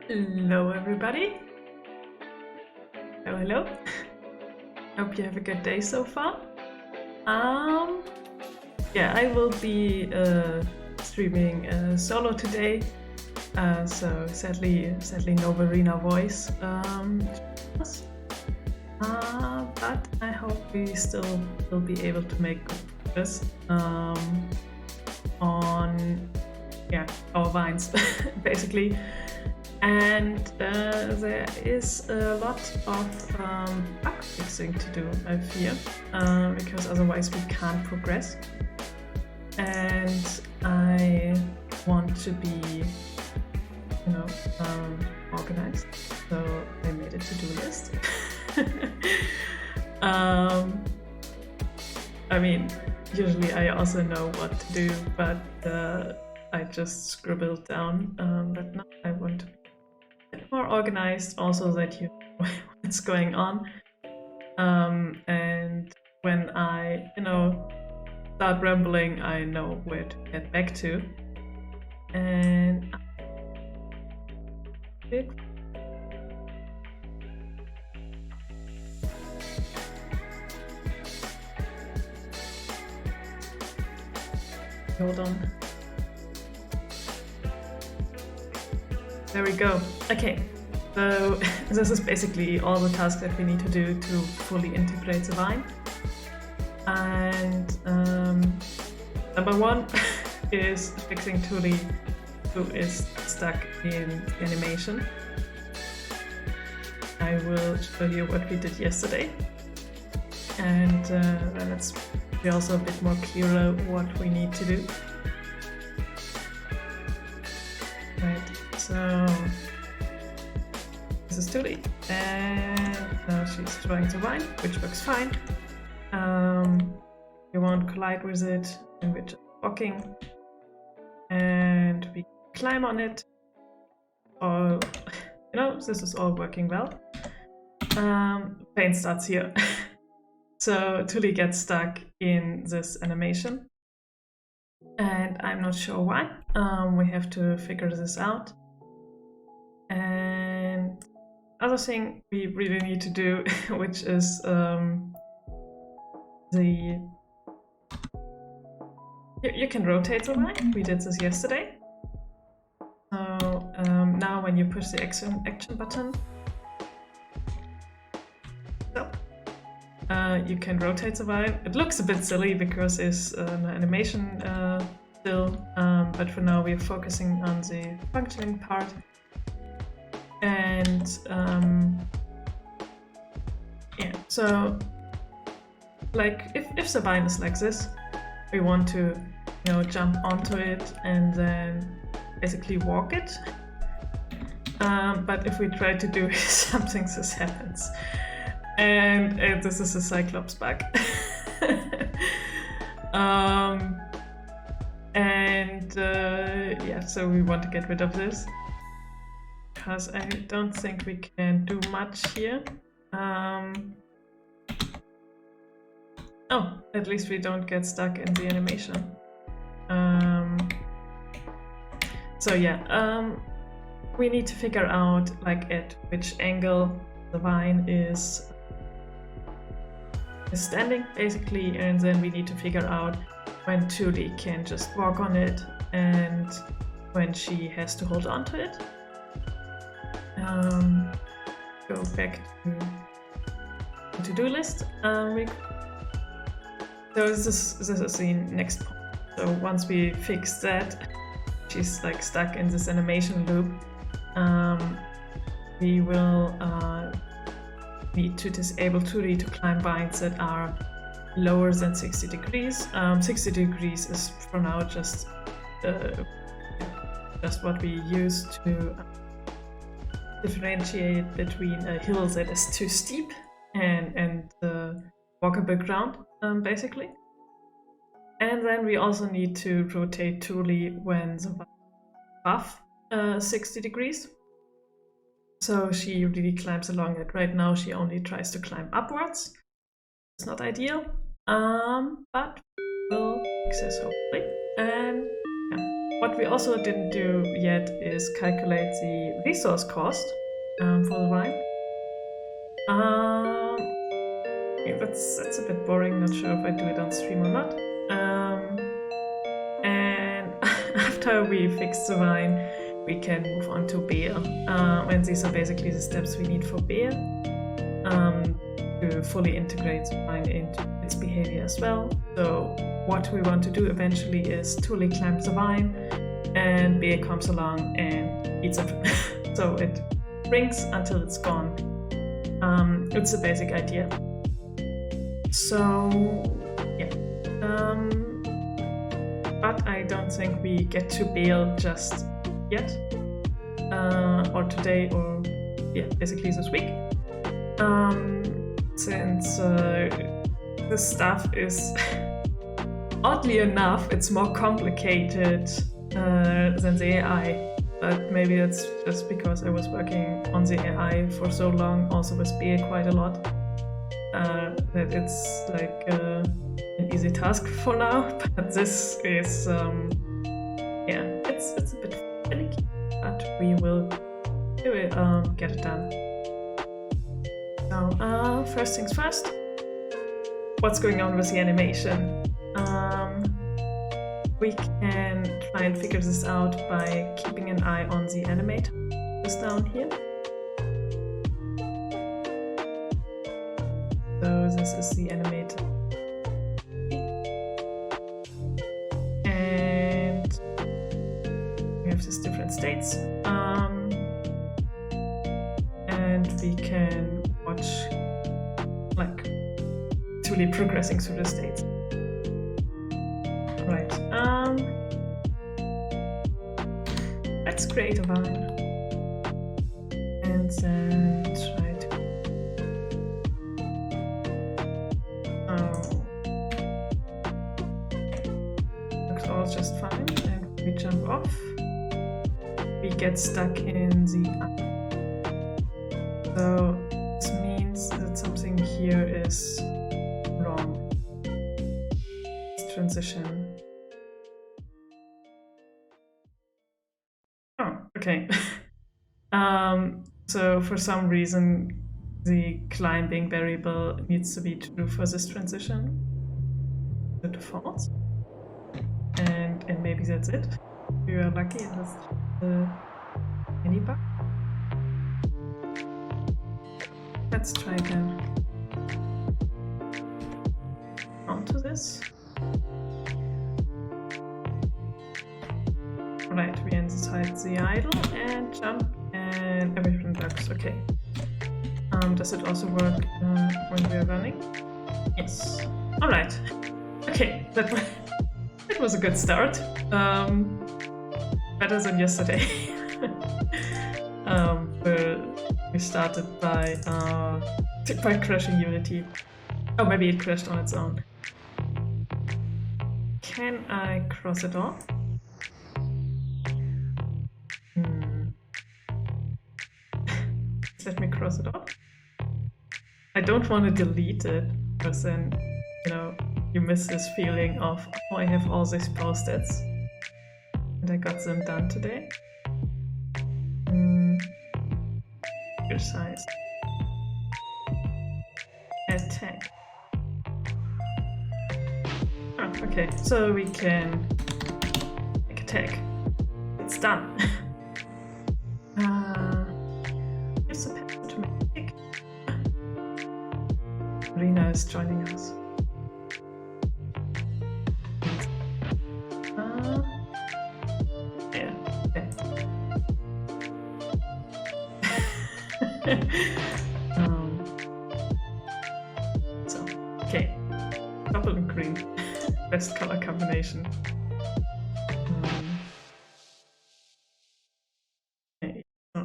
Hello everybody. Hello. Hope you have a good day so far. Yeah, I will be streaming solo today. So sadly no Verena voice. But I hope we still will be able to make progress on our vines basically. And there is a lot of bug fixing to do, I fear, because otherwise we can't progress. And I want to be, organized. So I made a to-do list. I mean, usually I also know what to do, but I just scribbled down that now I want to more organized, also that you know what's going on, and when I start rambling, I know where to get back to. And hold on. There we go. Okay, so this is basically all the tasks that we need to do to fully integrate the vine. And number one is fixing Tuli, who is stuck in animation. I will show you what we did yesterday, and then it's also a bit more clearer what we need to do. Right, so this is Tuli, and now she's trying to vine, which works fine. We won't collide with it, and we're just walking, and we climb on it. All, this is all working well. Pain starts here. So Tuli gets stuck in this animation, and I'm not sure why. We have to figure this out. And other thing we really need to do, which is you can rotate the line. We did this yesterday. So now when you push the action button, you can rotate the vine. It looks a bit silly because it's an animation still, but for now we're focusing on the functioning part. And so like if the vine is like this, we want to jump onto it and then basically walk it. But if we try to do something, this happens. And this is a Cyclops bug. So we want to get rid of this, because I don't think we can do much here. Oh, at least we don't get stuck in the animation. We need to figure out at which angle the vine is standing, basically, and then we need to figure out when Tuli can just walk on it and when she has to hold on to it. Go back to the to-do list. So this is the next point. So once we fix that, she's stuck in this animation loop. We will need to disable Tuli to climb vines that are lower than 60 degrees. 60 degrees is for now just what we use to differentiate between a hill that is too steep and walkable ground, basically. And then we also need to rotate Tuli when the vine is above 60 degrees. So she really climbs along it. Right now she only tries to climb upwards. It's not ideal, but we'll fix this hopefully. And What we also didn't do yet is calculate the resource cost for the vine. Yeah, that's a bit boring, not sure if I do it on stream or not. And after we fix the vine, we can move on to beer. And these are basically the steps we need for beer to fully integrate the vine into its behavior as well. So what we want to do eventually is totally climb the vine, and beer comes along and eats it. So it drinks until it's gone. It's a basic idea. So yeah, but I don't think we get to bail just yet, or today, or yeah, basically this week, since this stuff is oddly enough, it's more complicated than the AI. But maybe it's just because I was working on the AI for so long, also with beer quite a lot, that it's like an easy task for now. But this is, yeah, it's a bit finicky, but we will do it, get it done. So first things first, what's going on with the animation? We can try and figure this out by keeping an eye on the animator, just down here. So this is the animator. And we have these different states. And we can watch, like, truly progressing through the states. Right, let's create a vine. And then try to... looks all just fine, and we jump off. We get stuck in the... So this means that something here is wrong. This transition. Oh, okay. So for some reason, the climbing variable needs to be true for this transition. The default. And maybe that's it. If you are lucky, it was any bug. Let's try again. Onto this. Right, we inside the idle and jump, and everything works okay. Does it also work when we're running? Yes. Alright. Okay, that was a good start. Better than yesterday. Where we started by crashing Unity. Oh, maybe it crashed on its own. Can I cross it off? Let me cross it off. I don't want to delete it, because then, you know, you miss this feeling of, oh, I have all these post-its and I got them done today. Your size. Add tag. Oh, okay, so we can make a tag. It's done. Here's a password to make a tick. Rena is joining us. Yeah, okay. So, okay. Purple and green. Best color combination. Okay. So,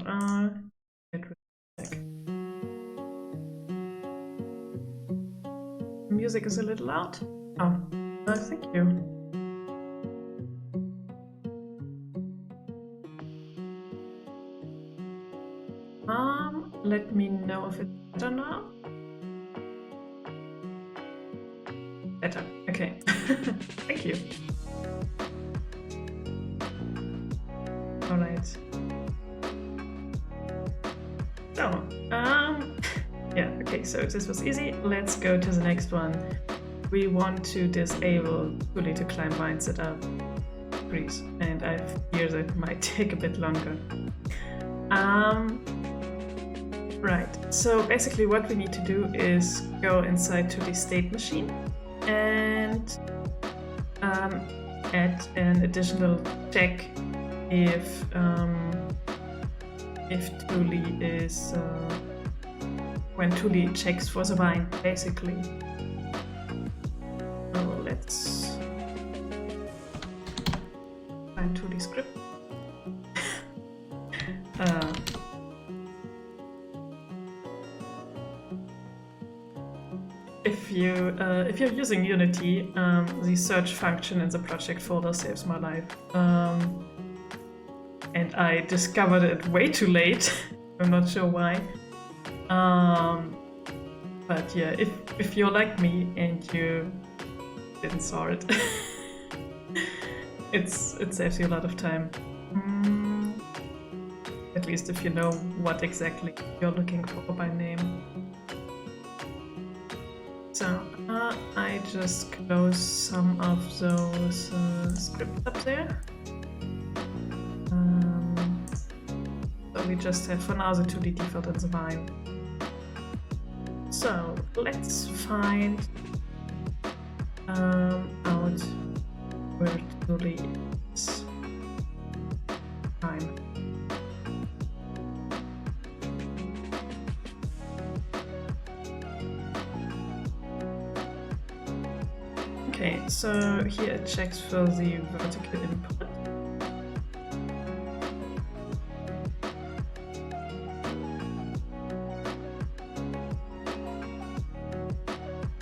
get rid of the tag. Music is a little loud. Oh, thank you. Let me know if it's better now. Better, okay. Thank you. Alright. So, yeah, okay, so this was easy. Let's go to the next one. We want to disable Tuli to climb vines that are trees, and I fear that might take a bit longer. Right, so basically what we need to do is go inside to the state machine and add an additional check if Tuli is when Tuli checks for the vine, basically. So let's find Tuli's script. If you're using Unity, the search function in the project folder saves my life. And I discovered it way too late. I'm not sure why. But yeah, if you're like me and you didn't saw it, it saves you a lot of time. At least if you know what exactly you're looking for by name. So I just close some of those scripts up there. So we just have for now the 2D default and the vine. So let's find out where Tuli is. Fine. Okay, so here it checks for the vertical input.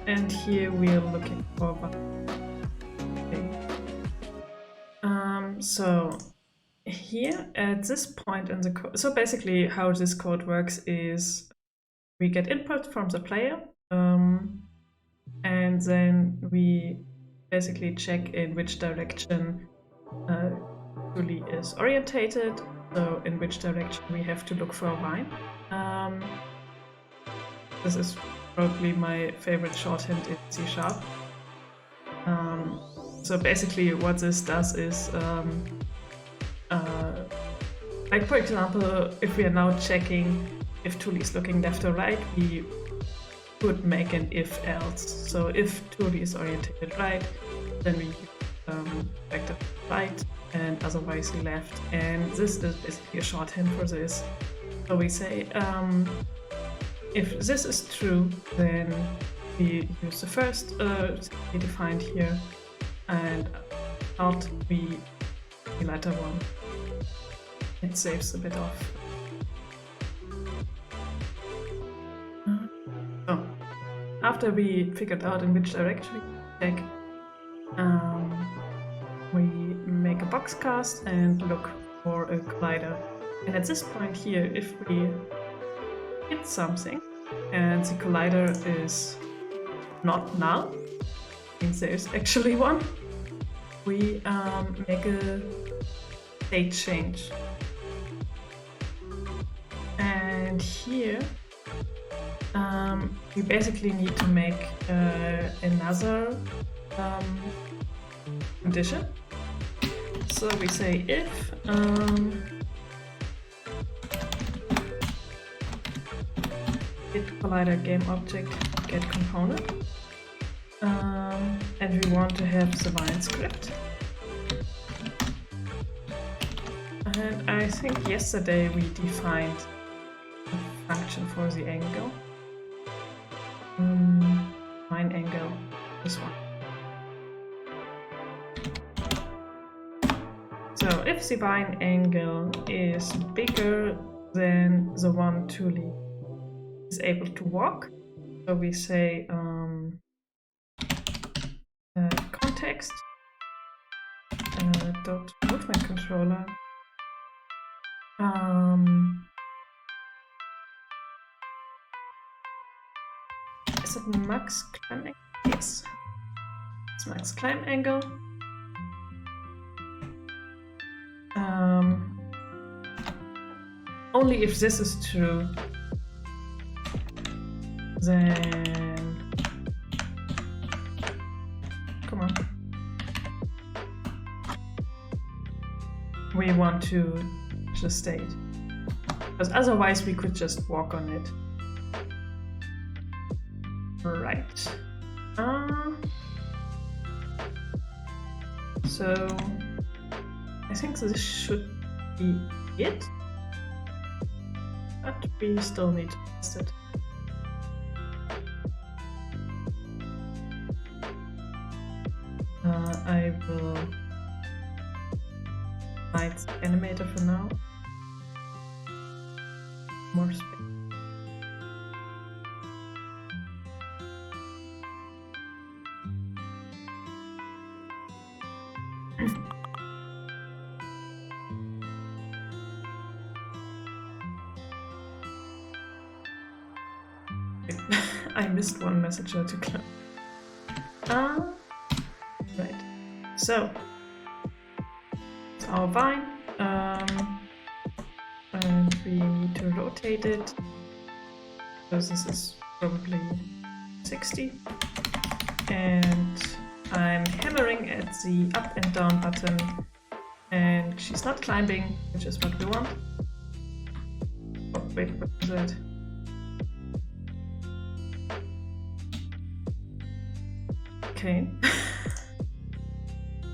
And here we are looking for okay. So here at this point in the code, so basically how this code works is we get input from the player, and then we basically check in which direction Tuli is orientated, so in which direction we have to look for a vine. This is probably my favorite shorthand in C#. So basically what this does is, like for example, if we are now checking if Tuli is looking left or right, we could make an if-else. So if Tuli is oriented right, then we use vector right, and otherwise left. And this is basically a shorthand for this. So we say, if this is true, then we use the first we defined here, and not the latter one. It saves a bit off. So, after we figured out in which direction we check, we make a box cast and look for a collider. And at this point here, if we hit something and the collider is not null, means there's actually one, we make a state change. And here we basically need to make another condition. So we say if get collider game object get component, and we want to have the vine script. And I think yesterday we defined a function for the angle. Vine angle, this one. So if the vine angle is bigger than the one Tuli is able to walk, so we say context dot movement controller is it max climb angle? Yes, it's max climb angle. only if this is true, then come on. We want to just stay it. Because otherwise we could just walk on it. Right. So I think this should be it. But we still need to test it. I will hide the animator for now. More space. I missed one message to climb. Right. So it's our vine. And we need to rotate it. Because this is probably 60. And I'm hammering at the up and down button. And she's not climbing, which is what we want. Oh, wait, what is that? Okay.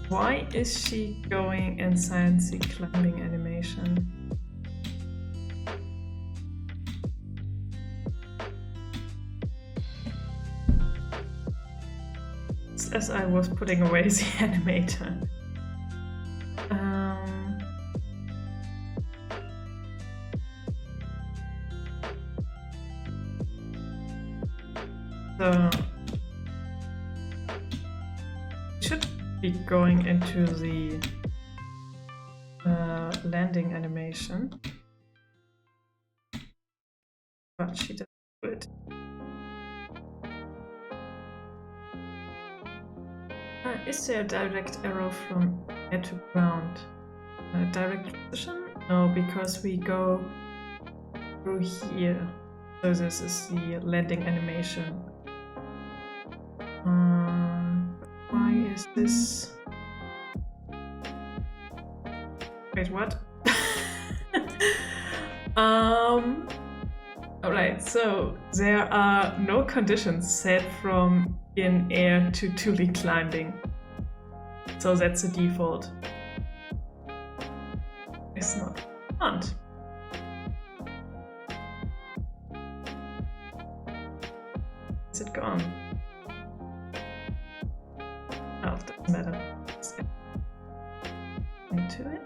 Why is she going inside the climbing animation? Just as I was putting away the animator. So should be going into the landing animation, but she doesn't do it. Is there a direct arrow from air to ground? Direct position? No, because we go through here. So this is the landing animation. Why is this? Wait, what? Alright, so there are no conditions set from in air to Thule climbing. So that's the default. It's not fun. Is it gone? Oh, it doesn't matter. Let's get into it.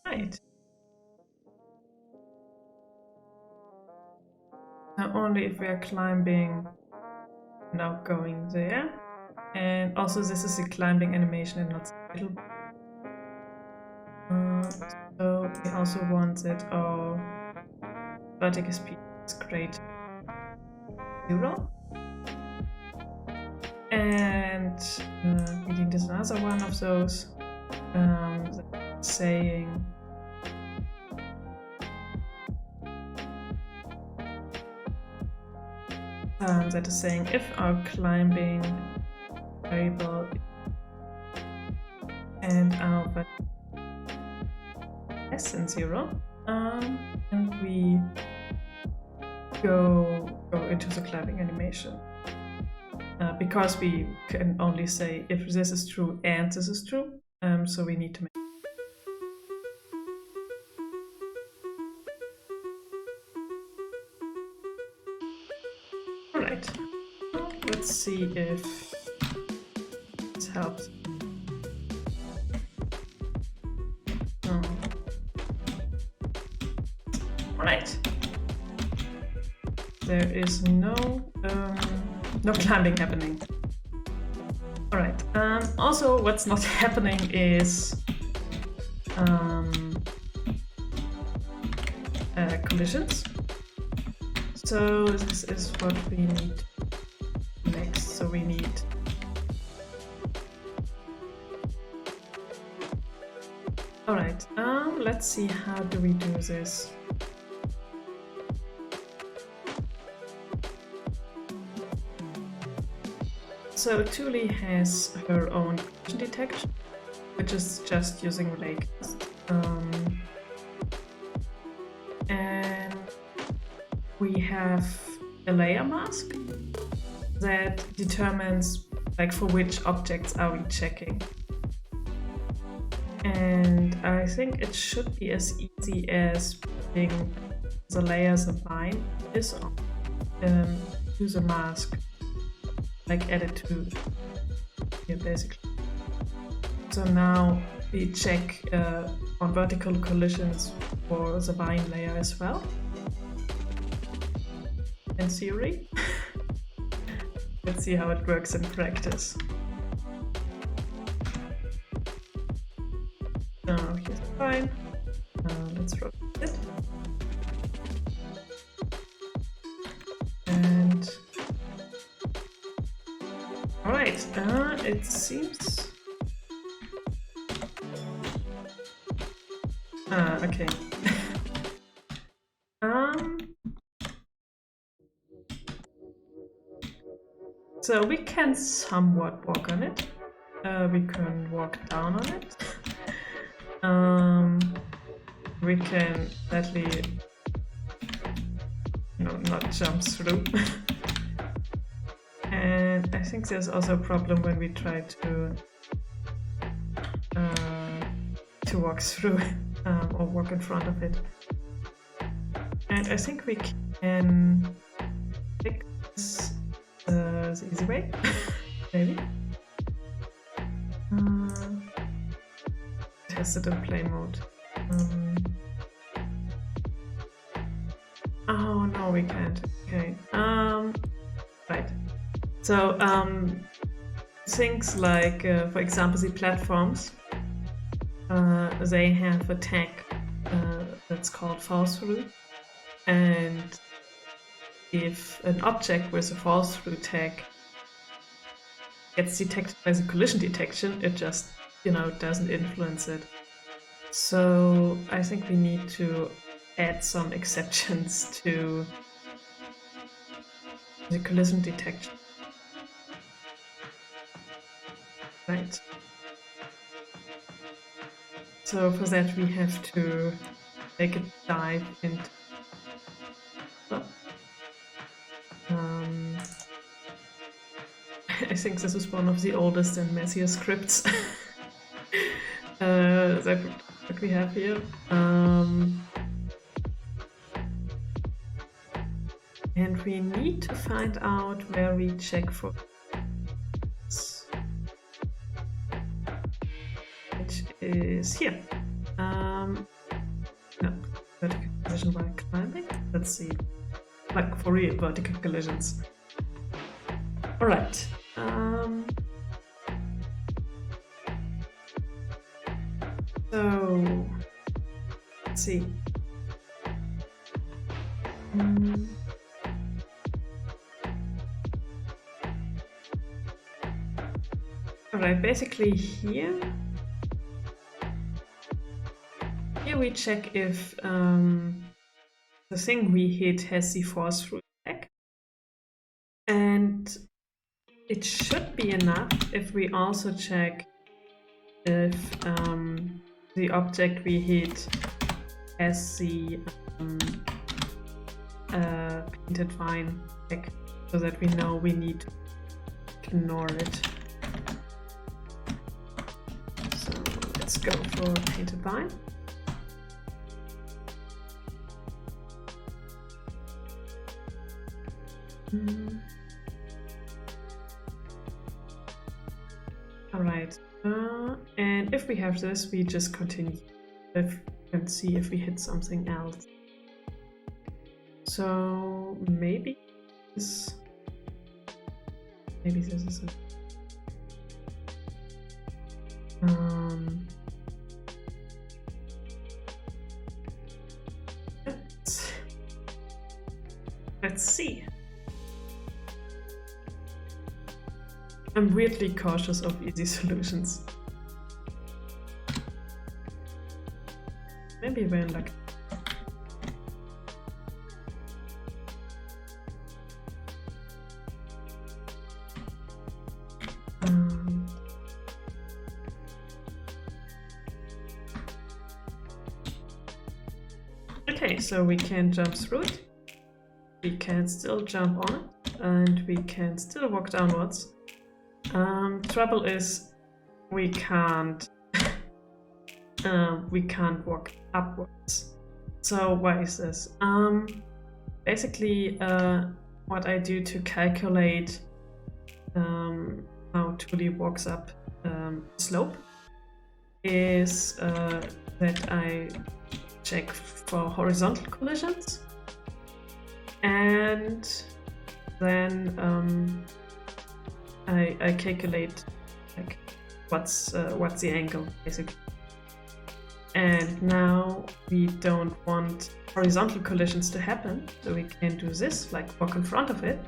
Right. Now only if we are climbing, now going there. And also this is a climbing animation and not the middle. So we also want that our vertical speed is great 0. And we need another one of those saying that is saying if our climbing variable and our less than 0, and we go into the climbing animation. Because we can only say if this is true and this is true, so we need to make Alright, let's see if this helps. Alright. There is no climbing happening. Alright. Also, what's not happening is collisions. So this is what we need next. So we need alright, let's see how do we do this. So Thule has her own collision detection, which is just using raycast. And we have a layer mask that determines like for which objects are we checking. And I think it should be as easy as putting the layers of line is on to the mask, like add it to here basically. So now we check on vertical collisions for the vine layer as well. In theory. Let's see how it works in practice. Here's the vine. Let's rotate it. And alright, it seems. Okay. So we can somewhat walk on it. We can walk down on it. We can sadly, not jump through. And I think there's also a problem when we try to walk through it or walk in front of it. And I think we can fix this the easy way, maybe. Test it in play mode. Oh no, we can't. Okay. Right. So things like, for example, the platforms. They have a tag that's called fall through, and if an object with a fall through tag gets detected by the collision detection, it just doesn't influence it. So I think we need to add some exceptions to the collision detection. Right. So for that we have to make a dive into I think this is one of the oldest and messiest scripts that we have here. And we need to find out where we check for this, which is here. No, vertical collision by climbing. Let's see, like for real vertical collisions. All right. So let's see. Alright, basically here we check if the thing we hit has the force through tag, and it should be enough if we also check if the object we hit has the painted vine tag, so that we know we need to ignore it. So let's go for painted vine. All right, and if we have this, we just continue and see if we hit something else. So maybe this is it. Let's see. I'm weirdly cautious of easy solutions. Maybe we're in luck. Okay, so we can jump through it. We can still jump on it, and we can still walk downwards. Trouble is, we can't walk upwards. So why is this? Basically, what I do to calculate how Tuli walks up slope is that I check for horizontal collisions, and then I calculate like what's the angle basically. And now we don't want horizontal collisions to happen, so we can do this, like walk in front of it.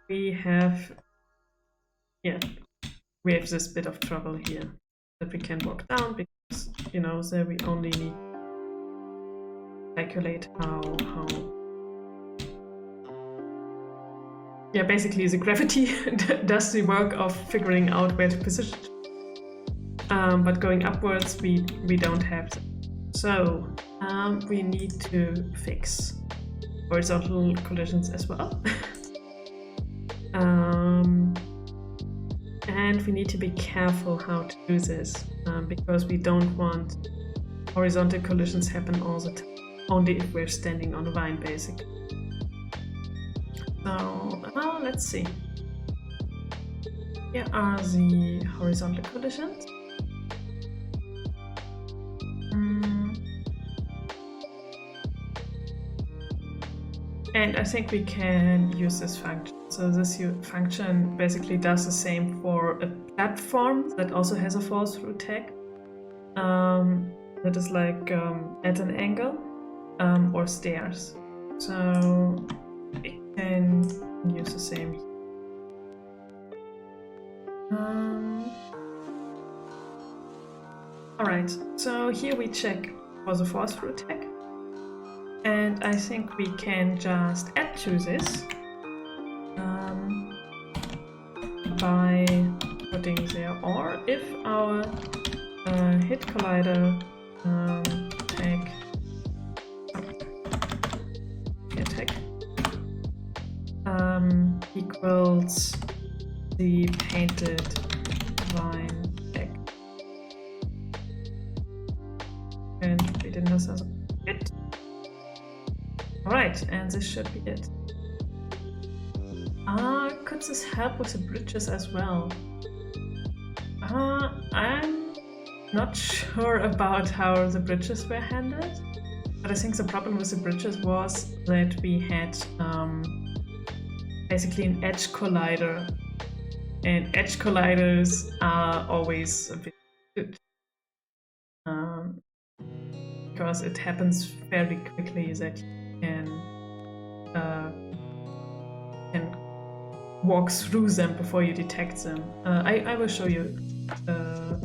We have this bit of trouble here that we can walk down, because there we only need to calculate how basically the gravity does the work of figuring out where to position. But going upwards, we don't have that. So we need to fix horizontal collisions as well. And we need to be careful how to do this, because we don't want horizontal collisions happen all the time, only if we're standing on a vine basically. So let's see. Here are the horizontal collisions. And I think we can use this function. So this function basically does the same for a platform that also has a fall-through tag. That is like at an angle, or stairs. So we can use the same. Alright, so here we check for the fall-through tag. And I think we can just add to this by putting there, or if our hit collider tag equals the painted vine tag. And we didn't have as a hit. Alright, and this should be it. Could this help with the bridges as well? I'm not sure about how the bridges were handled, but I think the problem with the bridges was that we had basically an edge collider, and edge colliders are always a bit good. Because it happens very quickly that you can walk through them before you detect them. I will show you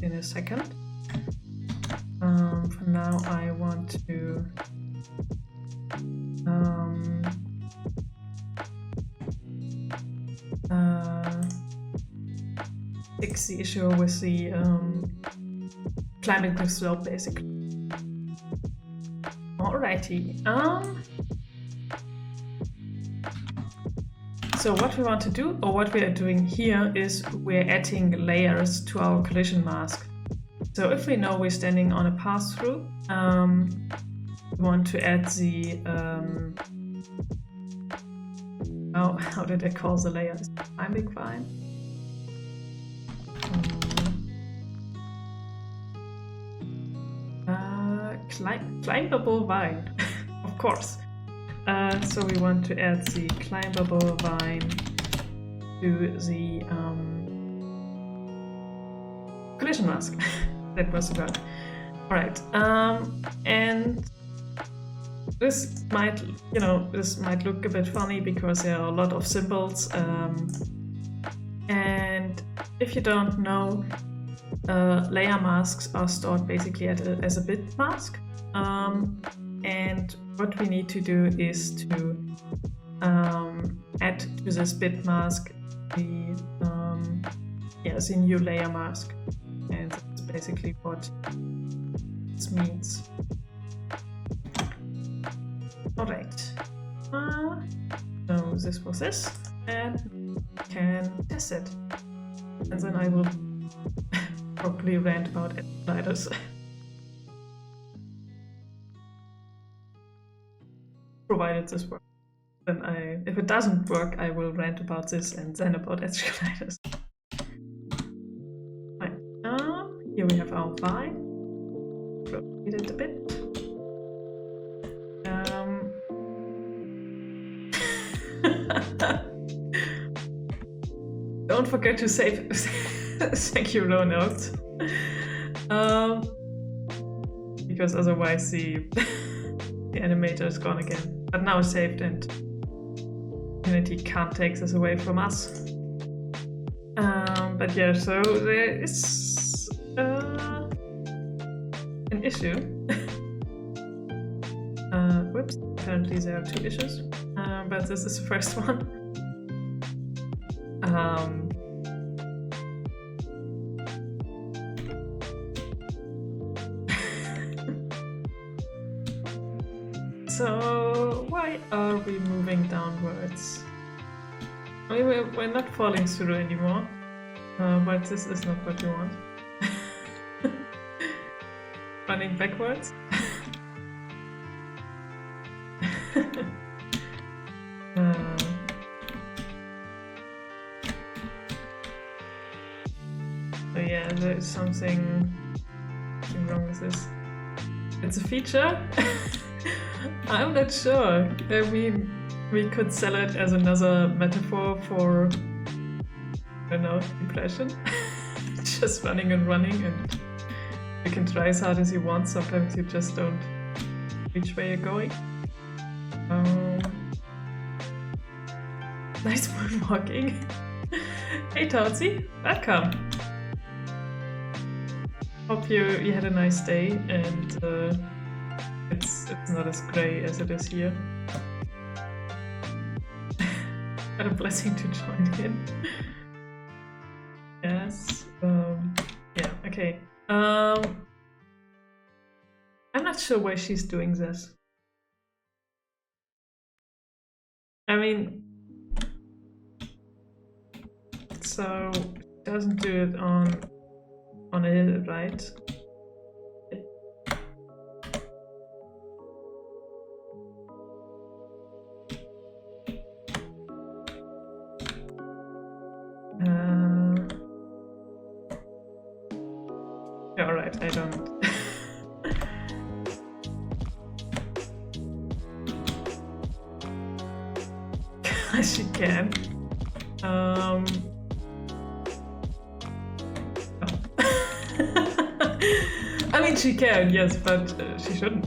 in a second. For now, I want to fix the issue with the climbing the slope, basically. Alrighty. So what we want to do, or what we are doing here, is we're adding layers to our collision mask. So if we know we're standing on a pass-through, we want to add the how did I call the layer? Is it climbing vine? Climbable vine, of course. So we want to add the climbable vine to the collision mask. That was the word. Alright, and this might, this might look a bit funny because there are a lot of symbols. And if you don't know, layer masks are stored basically as a bit mask. And what we need to do is to add to this bit mask the new layer mask. And that's basically what this means. Alright, so this was this, and we can test it. And then I will probably rant about gliders. Provided this works. Then if it doesn't work, I will rant about this and then about edge gliders. Right, here we have our vine. Rotate it a bit. Don't forget to save. Thank you, low note. Because otherwise the animator is gone again. But now it's saved and Unity can't take this away from us. But yeah, so there is an issue. Whoops, apparently there are two issues. But this is the first one. So why are we moving downwards? I mean, we're not falling through anymore, but this is not what we want. Running backwards. So yeah, there is something wrong with this. It's a feature. I'm not sure. I mean, we could sell it as another metaphor for, I don't know, depression. Just running and running, and you can try as hard as you want. Sometimes you just don't reach where you're going. Nice moonwalking. Hey Tootsie, welcome. Hope you had a nice day and it's not as grey as it is here. What a blessing to join in. Yes. Yeah. Okay. I'm not sure why she's doing this. I mean, so it doesn't do it on a hill, right? Yeah, alright, I don't. She can. Oh. I mean, she can, yes, but she shouldn't.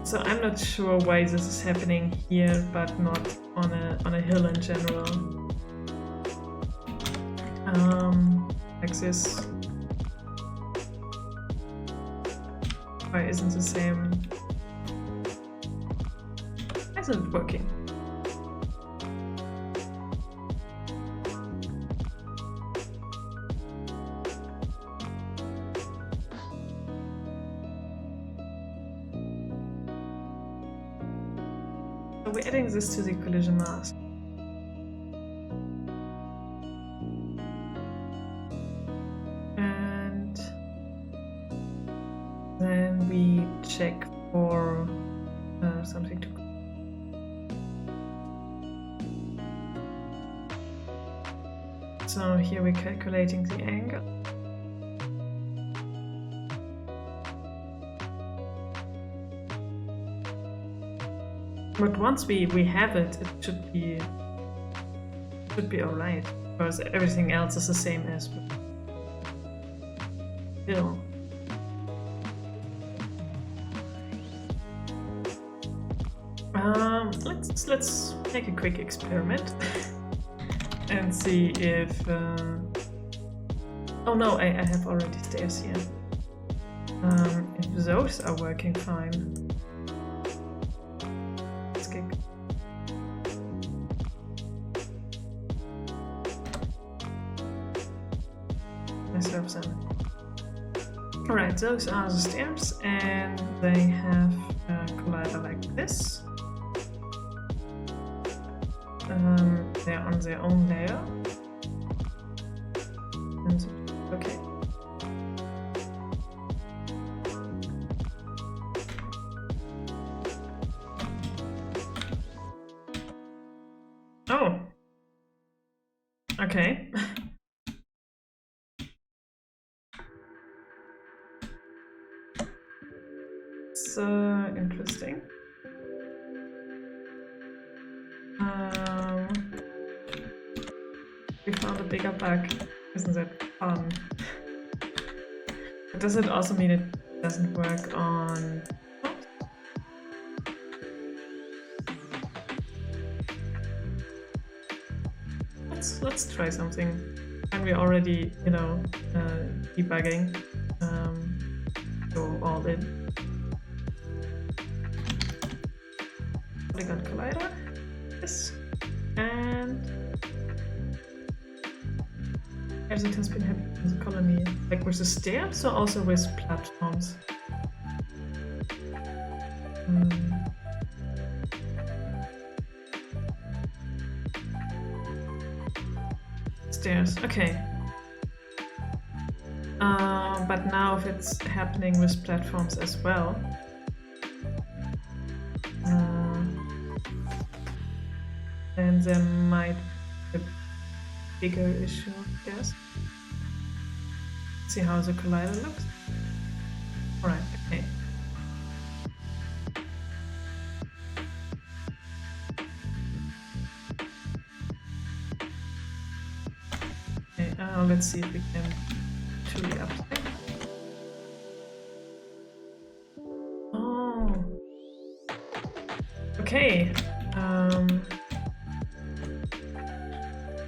So I'm not sure why this is happening here, but not on a hill in general. Like this. Why isn't the same? Why isn't it working? So we're adding this to the collision mask. And then we check for something to. So here we're calculating the angle. But once we have it, it should be alright, because everything else is the same as hill. let's make a quick experiment and see if. Oh no, I have already stairs here. If those are working fine. Let's kick. Myself them. Alright, those are the stairs, and they have a collider like this. They're on their own layer. And okay. Oh. Okay. It's interesting. We found a bigger bug. Isn't that fun? But does it also mean it doesn't work on... Let's try something. And we're already, you know, debugging. Go all in. Polygon collider. This. And as it has been happening in the colony, like with the stairs or also with platforms. Stairs, okay. But now if it's happening with platforms as well, then there might be a bigger issue, I guess. See how the collider looks? Alright, okay. Let's see if we can truly upside. Oh. Okay.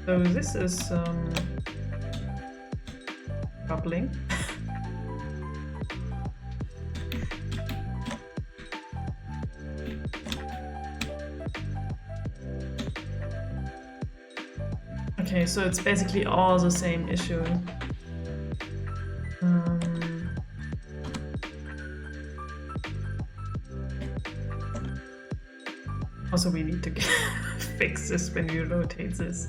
So this is bubbling. Okay, so it's basically all the same issue. Also, we need to fix this when you rotate this.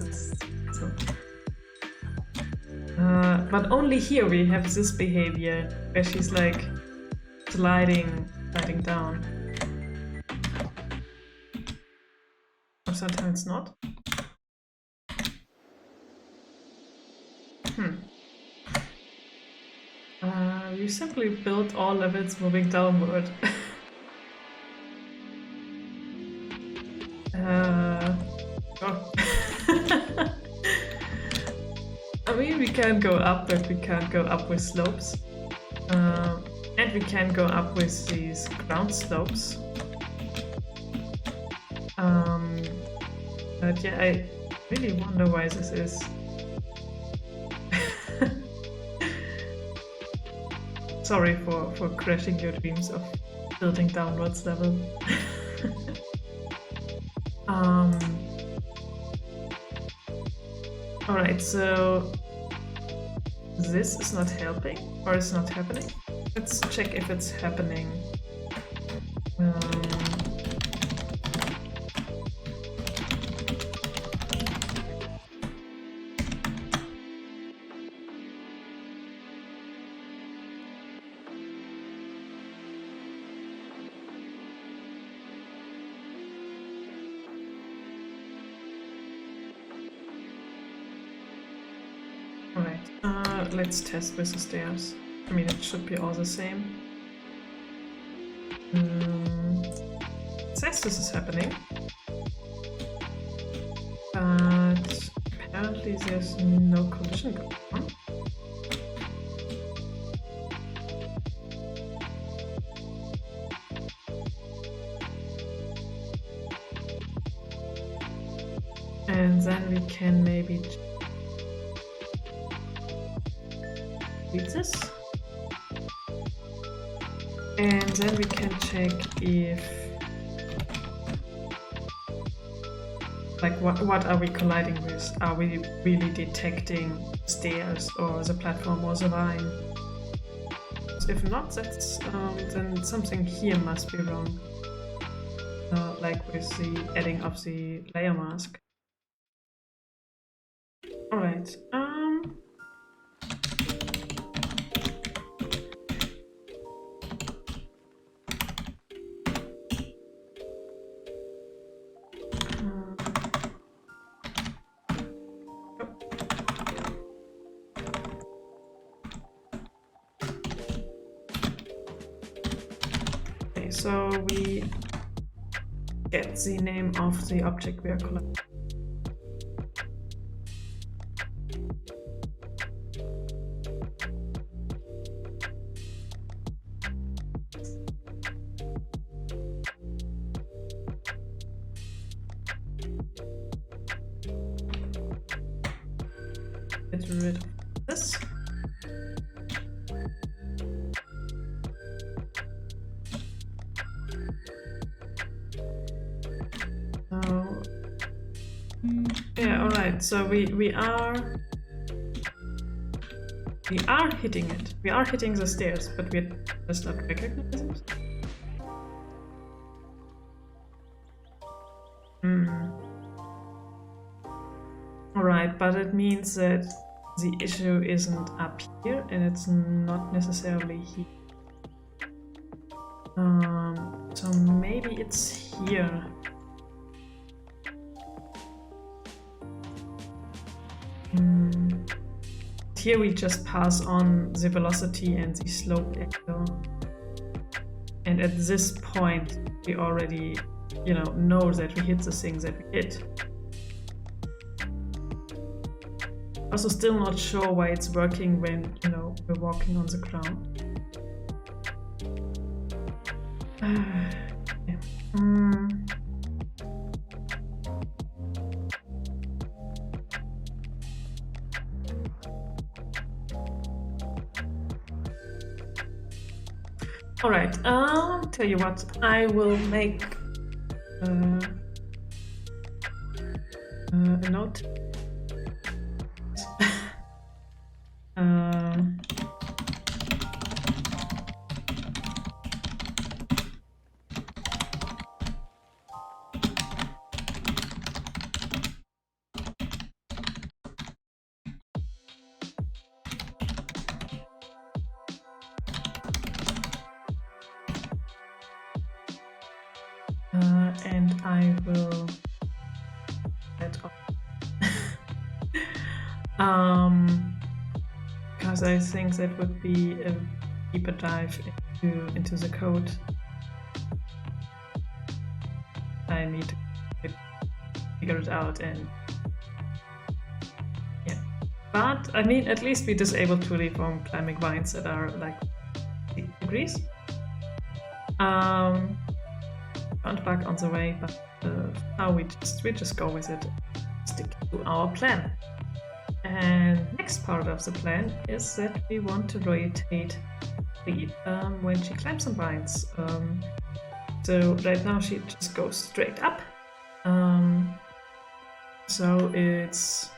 But only here we have this behavior where she's like sliding down. Or sometimes not. You simply built all levels moving downward. Oh. I mean, we can go up, but we can't go up with slopes. And we can go up with these ground slopes. But yeah, I really wonder why this is. Sorry for crashing your dreams of building downwards level. Alright, so this is not helping, or it's not happening. Let's check if it's happening. Alright, let's test with the stairs. I mean, it should be all the same. It says this is happening. But apparently there's no collision going on. And then we can maybe read this. And then we can check if, like, what are we colliding with? Are we really detecting stairs or the platform or the line? So if not, that's then something here must be wrong. Like with the adding of the layer mask. All right. Okay, so we get the name of the object we are collecting. Get rid of this. So yeah, all right. So we are hitting it. We are hitting the stairs, but we're just not recognizing it. All right, but it means that the issue isn't up here, and it's not necessarily here. So maybe it's here. Here we just pass on the velocity and the slope angle. And at this point, we already, know that we hit the things that we hit. Also still not sure why it's working when, we're walking on the ground. All right, tell you what, I will make a note. And I will let off. Because I think that would be a deeper dive into the code. I need to figure it out, and yeah. But I mean, at least we disabled 2D from climbing vines that are like 8 degrees. Found bug on the way, but now we just go with it. Stick to our plan. And next part of the plan is that we want to rotate Lee when she climbs some vines. So right now she just goes straight up. So it's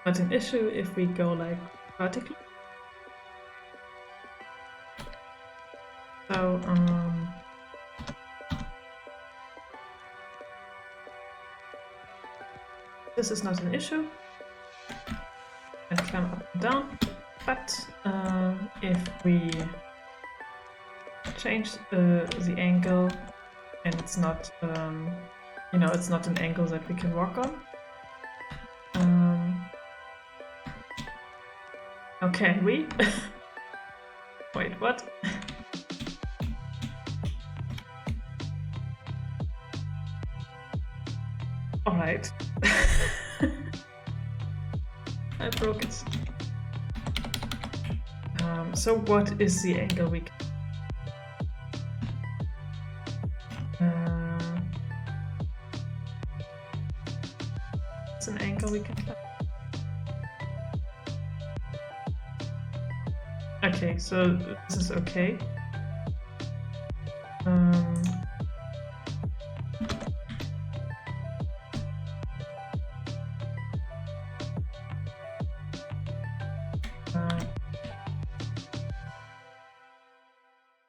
not an issue if we go like vertically. So this is not an issue. And climb up and down, but if we change the angle, and it's not, it's not an angle that we can walk on. Okay, we wait, what? All right. I broke it. So what is the angle we can... angle we can climb. Okay, so this is okay.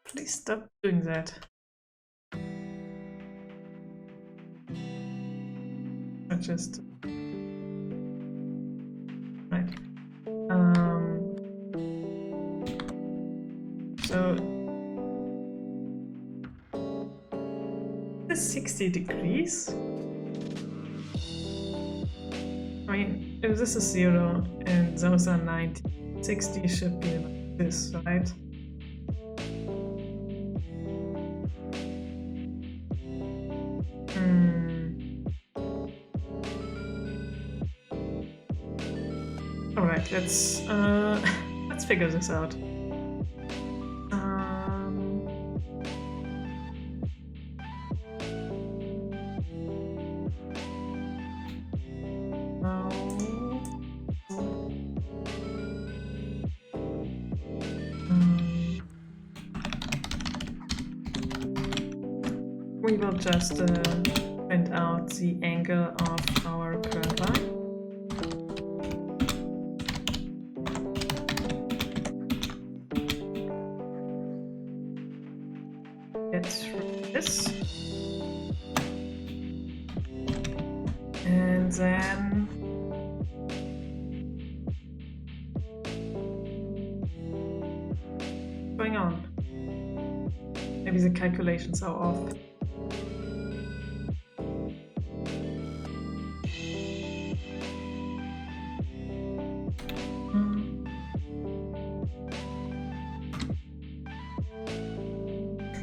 Please stop doing that. I just right. So this is 60 degrees. I mean, if this is 0 and those are 90, 60 should be like this, right? Alright, let's figure this out. We will just print out the angle of our current line. Get through this. And then what's going on? Maybe the calculations are off.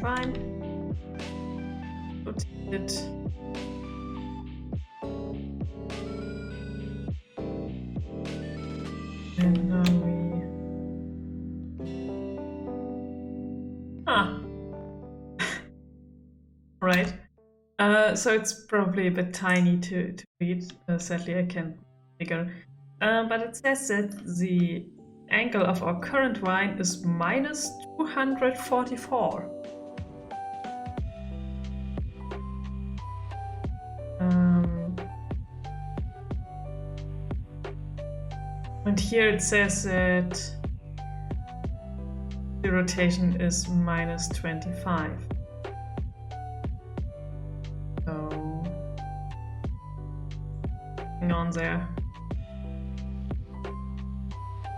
Fine. Put it. And now we. Right. So it's probably a bit tiny to read. Sadly, I can figure. But it says that the angle of our current vine is minus 244. And here it says that the rotation is minus 25. So, hang on there.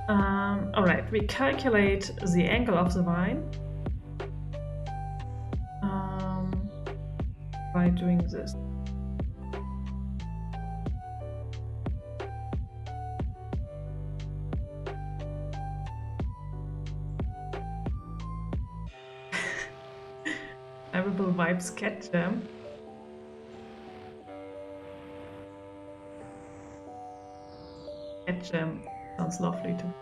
Alright, we calculate the angle of the vine by doing this. Climbable vibes cat jam. Cat jam sounds lovely too.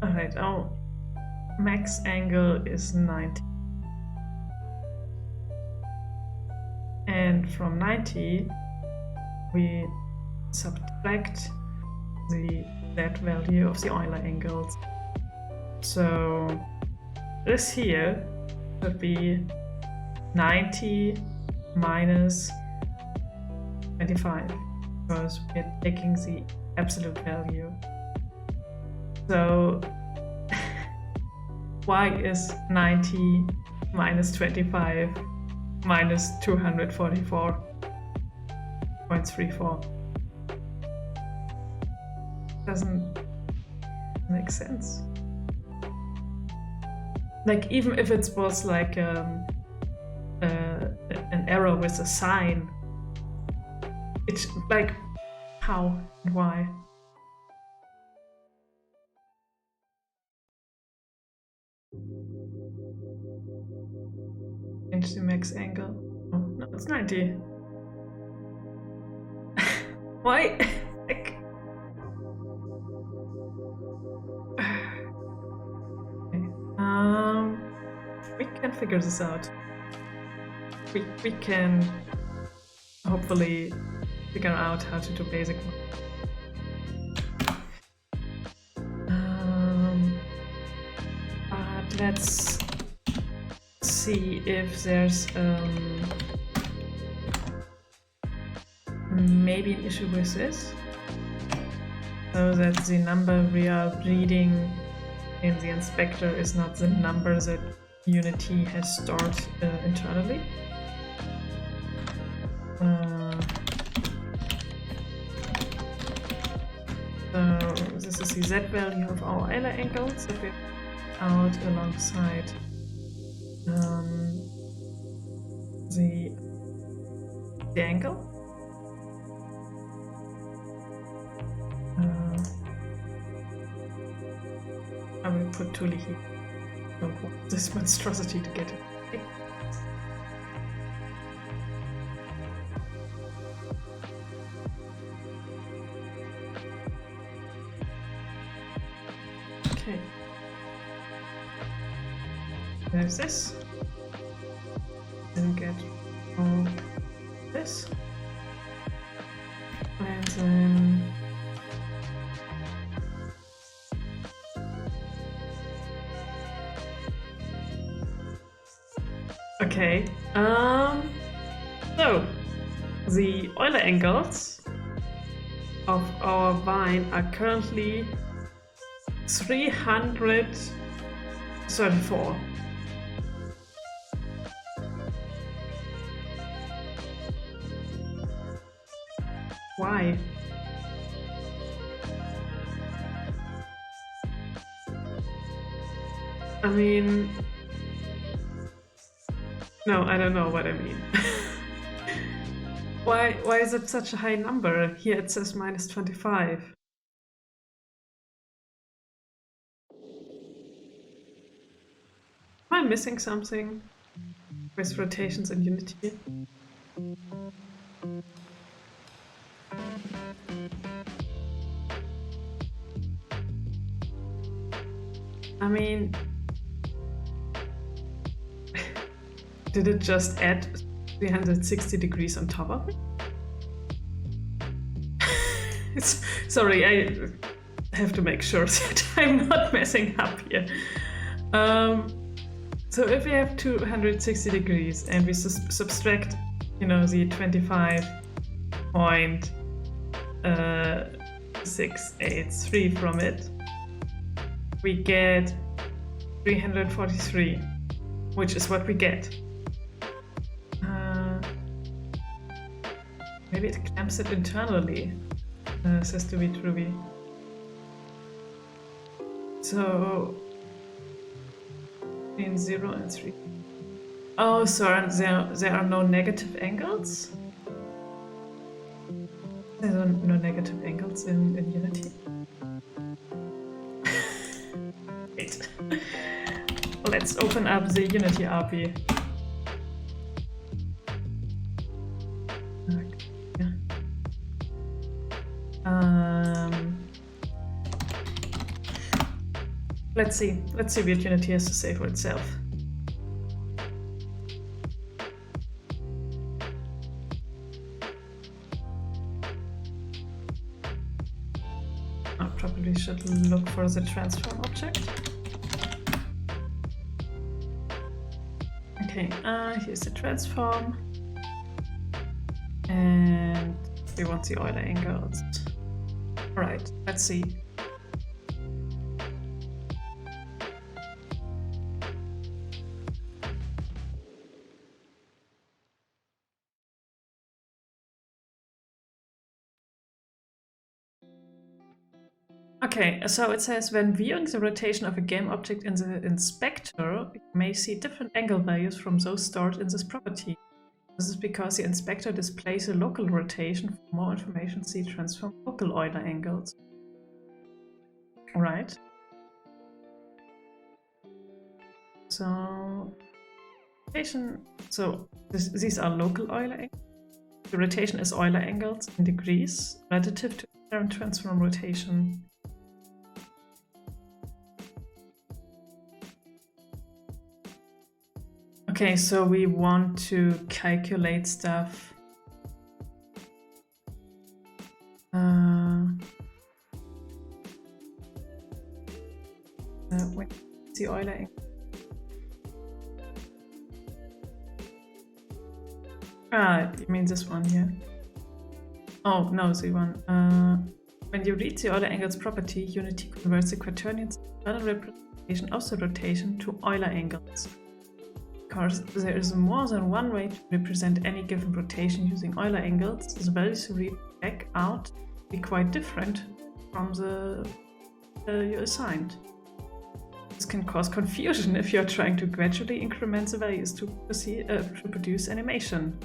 Alright, our max angle is 90. And from 90, we subtract the Z value of the Euler angles. So this here would be 90 minus 25, because we're taking the absolute value. So y is 90 minus 25 minus 244.34. Doesn't make sense. Like, even if it was like an error with a sign, it's like, how and why? Change the max angle. Oh, no, it's 90. Why? Like... Okay. We can figure this out. We can hopefully figure out how to do basic. But let's see if there's maybe an issue with this, so that the number we are reading in the inspector is not the number that Unity has stored internally. So this is the Z value of our Euler angles that we have out alongside the angle. I will put Tuli here. Don't want this monstrosity to get it. Okay. There's this. Then get all this. And then okay. So the Euler angles of our vine are currently 334. Why? I mean, no, I don't know what I mean. Why is it such a high number? Here it says minus 25. Am I missing something with rotations in Unity? I mean, did it just add 360 degrees on top of it? Sorry, I have to make sure that I'm not messing up here. So if we have 260 degrees and we subtract, the 25.683 from it, we get 343, which is what we get. Maybe it clamps it internally, says to be Ruby. So between 0 and 3. Oh, sorry, there are no negative angles? There are no negative angles in Unity. Wait. Let's open up the Unity RP. Let's see what Unity has to say for itself. I probably should look for the transform object. Okay, here's the transform. And we want the Euler angles. Alright, let's see. Okay, so it says when viewing the rotation of a game object in the inspector, you may see different angle values from those stored in this property. This is because the inspector displays a local rotation. For more information, see transform local Euler angles. Right. So rotation. So these are local Euler angles. the rotation is Euler angles in degrees relative to current transform rotation. Okay, so we want to calculate stuff. What's the Euler angle? Ah, you mean this one here? Oh, no, the one. When you read the Euler angles property, unity converts the quaternions internal representation of the rotation to Euler angles. Because there is more than one way to represent any given rotation using Euler angles, the values you read back out be quite different from the you assigned. This can cause confusion if you're trying to gradually increment the values to produce animation.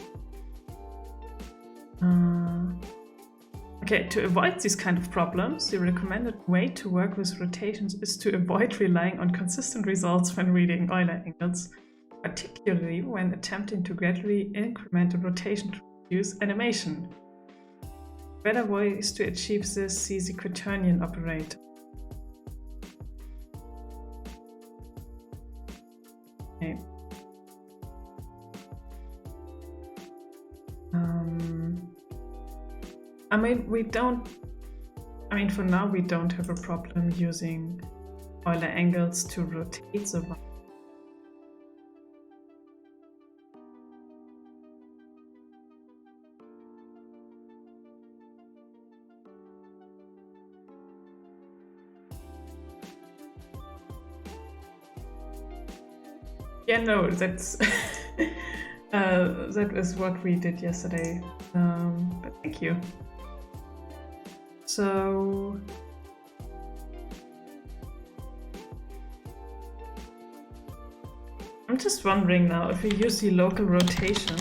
Okay, to avoid these kind of problems, the recommended way to work with rotations is to avoid relying on consistent results when reading Euler angles, particularly when attempting to gradually increment a rotation to produce animation. Better ways to achieve this, see the quaternion operator. Okay. For now we don't have a problem using Euler angles to rotate the vine. Yeah, no, that's that is what we did yesterday. But thank you. So I'm just wondering now if we use the local rotation,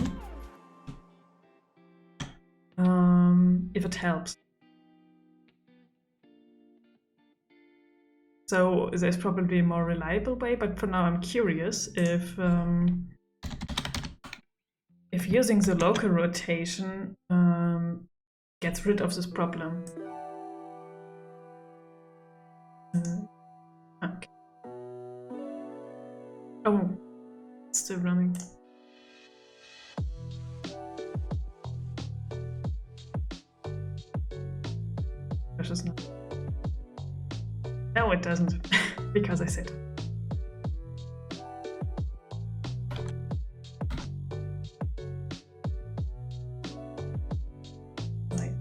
if it helps. So there's probably a more reliable way, but for now I'm curious if using the local rotation gets rid of this problem. Okay. Oh, it's still running. Precious not. No, it doesn't, because I said. Right.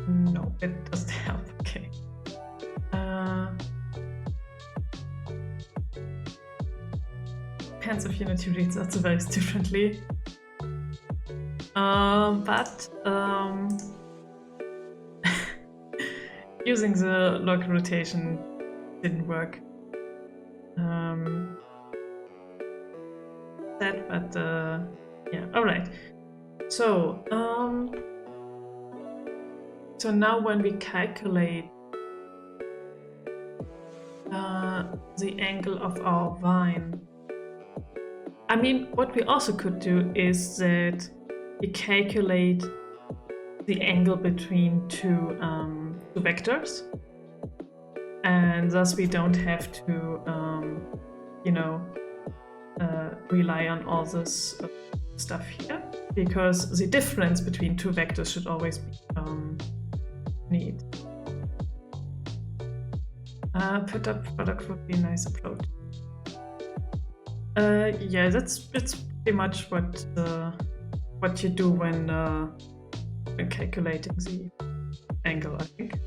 No, it doesn't help. Okay. Depends if unity reads out the values differently. But using the local rotation didn't work. Yeah, alright. So, so now when we calculate the angle of our vine, I mean, what we also could do is that we calculate the angle between two vectors, and thus we don't have to, rely on all this stuff here, because the difference between two vectors should always be neat. Product would be a nice approach. Yeah, it's pretty much what you do when calculating the angle, I think.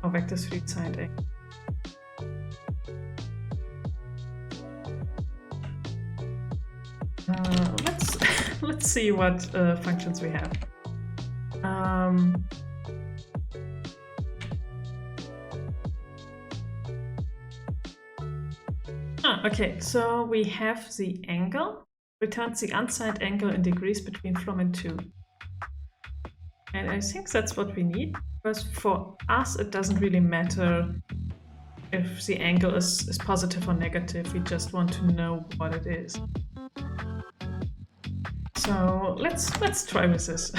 Or vector 3 sine angle. Let's see what functions we have. Okay, so we have the angle, returns the unsigned angle in degrees between from and to. And I think that's what we need, because for us it doesn't really matter if the angle is positive or negative, we just want to know what it is. So let's try with this.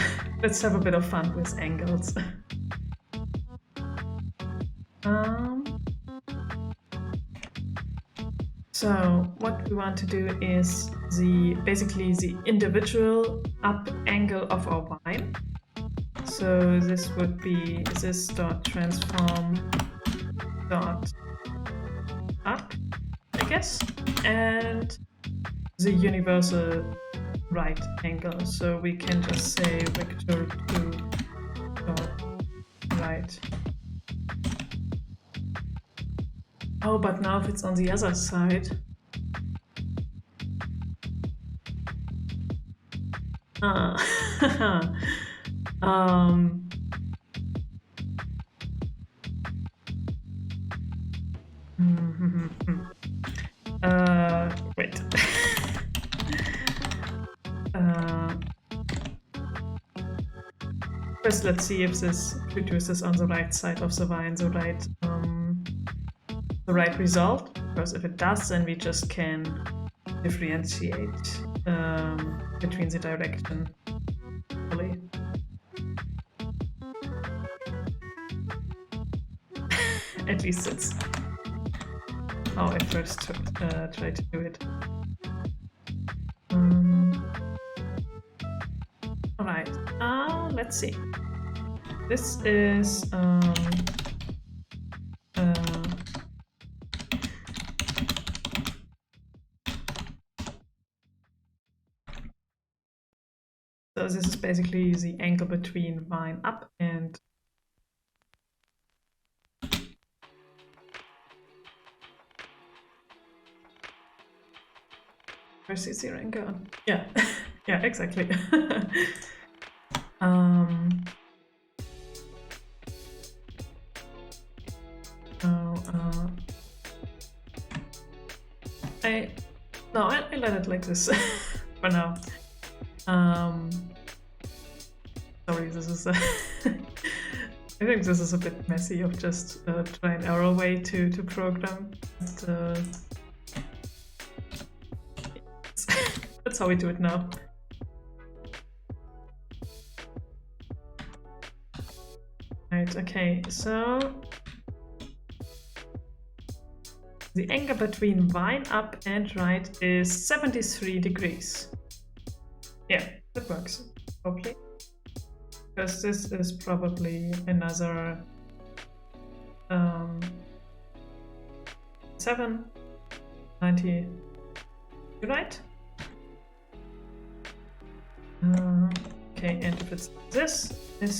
Let's have a bit of fun with angles. So what we want to do is basically the individual up angle of our vine. So this would be this dot transform dot up, I guess, and the universal right angle. So we can just say vector 2 dot right. Oh, but now if it's on the other side. Wait. First, let's see if this produces on the right side of the vine the right result. Because if it does, then we just can differentiate between the direction. Fully. At least it's how I first tried to do it. Alright, let's see. This is so this is basically the angle between vine up and where's the zero angle? Yeah, yeah, exactly. I let it like this for now. Sorry, this is I think this is a bit messy of just try and error way to program. But, that's how we do it now. Right, okay, so the angle between vine up and right is 73 degrees. Yeah, that works, hopefully. Because this is probably another 790, right? Okay, and if it's this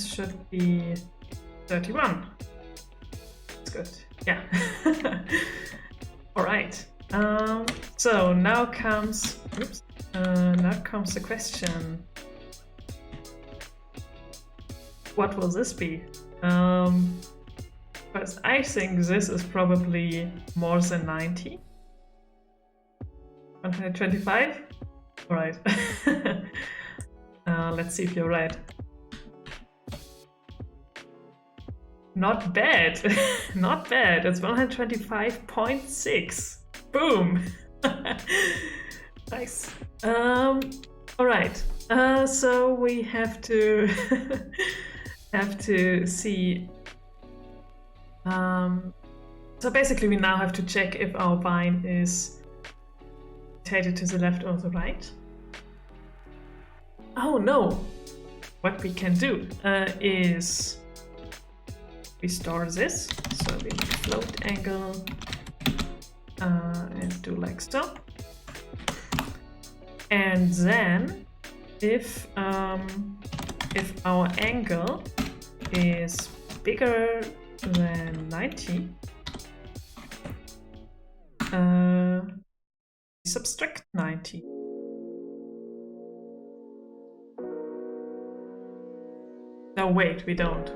should be 31. That's good. Yeah. All right. So now comes the question. What will this be? Because I think this is probably more than 90. 125? All right. Let's see if you're right. Not bad. Not bad. It's 125.6. Boom. Nice. All right. So we have to see. So basically, we now have to check if our vine is rotated to the left or the right. Oh no! What we can do is we store this, so we float angle and do like so. And then if our angle is bigger than 90, subtract 90. No, wait, we don't.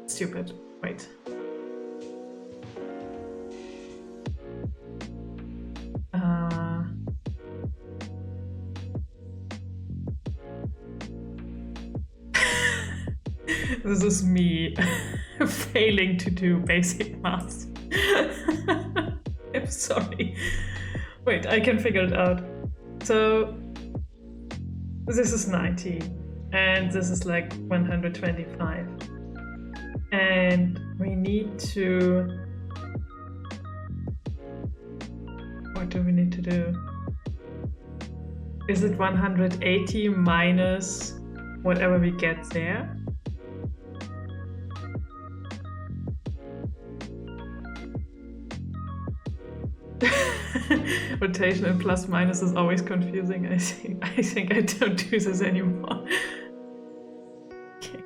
Stupid. Wait. This is me failing to do basic math. I'm sorry. Wait, I can figure it out. So this is 90 and this is like 125. And we need to... What do we need to do? Is it 180 minus whatever we get there? Rotation and plus minus is always confusing. I think I don't do this anymore. Okay.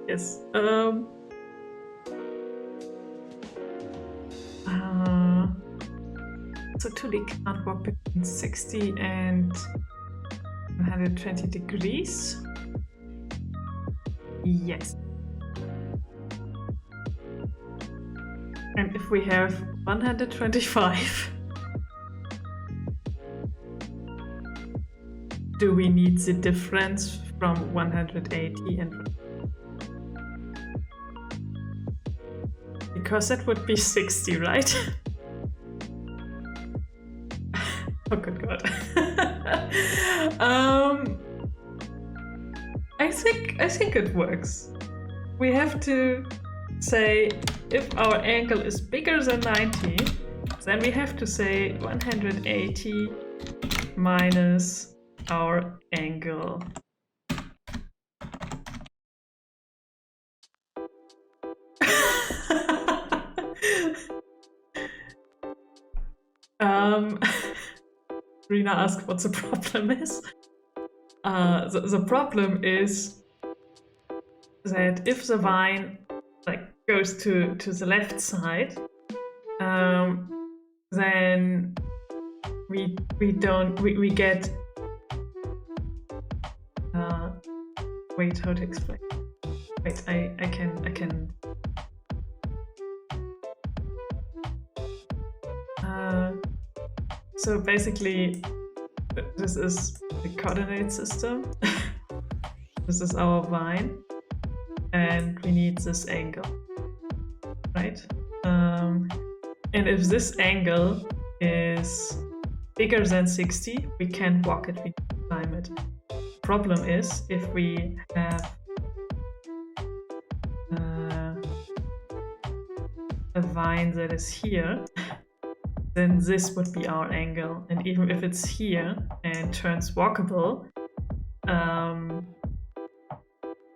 Yes. So 2D can't walk between 60 and 120 degrees. Yes. And if we have 125, do we need the difference from 180 and... Because that would be 60, right? Oh, good God. I think it works. We have to say if our angle is bigger than 90, then we have to say 180 minus our angle. Rina asked what the problem is. The problem is that if the vine goes to the left side, then we get wait, how to explain? Wait, I can so basically this is the coordinate system. This is our vine and we need this angle, right? And if this angle is bigger than 60, we can't walk it, we need to climb it. Problem is, if we have a vine that is here, then this would be our angle. And even if it's here and turns walkable,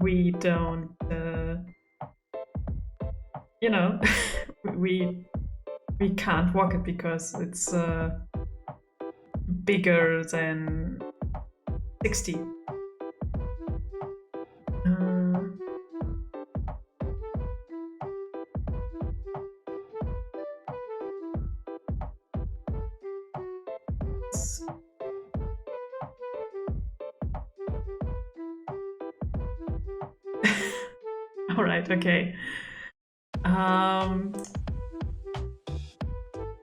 we don't, you know, we can't walk it because it's bigger than 60. All right, okay.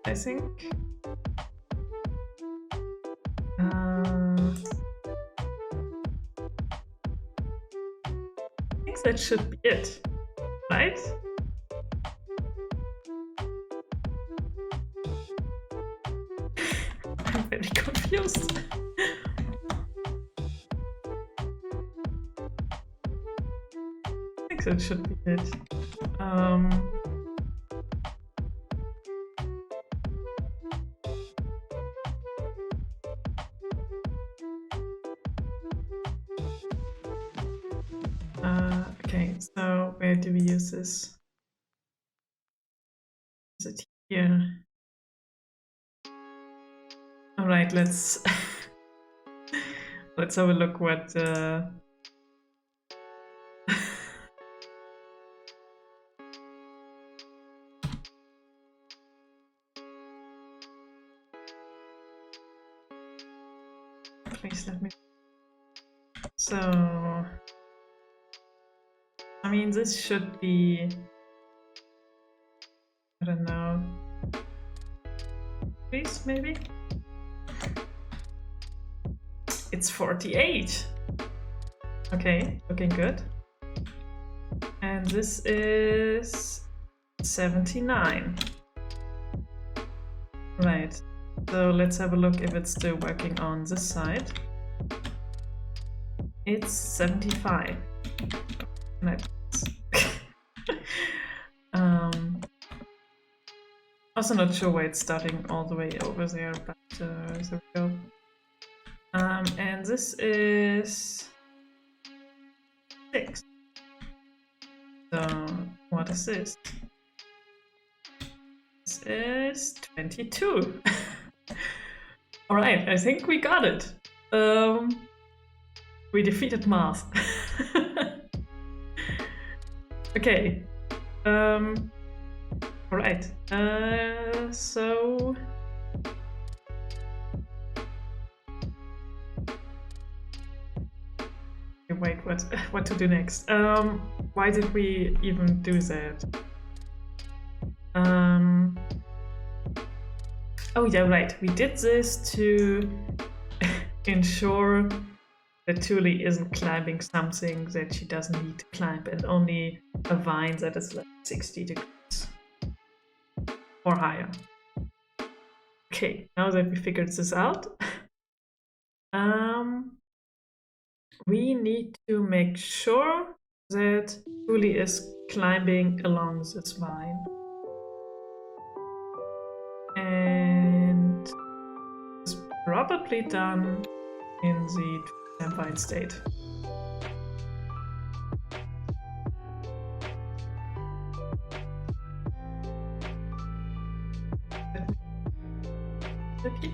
I think that should be it, right? I'm very confused. I think that should be it. Okay, so where do we use this? Is it here? All right, let's have a look what please let me. So I mean, this should be, I don't know, please, maybe? It's 48. Okay, looking good. And this is 79. Right. So let's have a look if it's still working on this side. It's 75. Also not sure why it's starting all the way over there, but there we go. And this is 6. So what is this? This is 22. Alright, I think we got it. We defeated Mars. Okay. Alright. So okay, wait, what to do next? Why did we even do that? Oh yeah, right. We did this to ensure that Thule isn't climbing something that she doesn't need to climb, and only a vine that is like 60 degrees or higher. Okay, now that we figured this out, we need to make sure that Thule is climbing along this vine. And it's probably done in the vine state. Okay.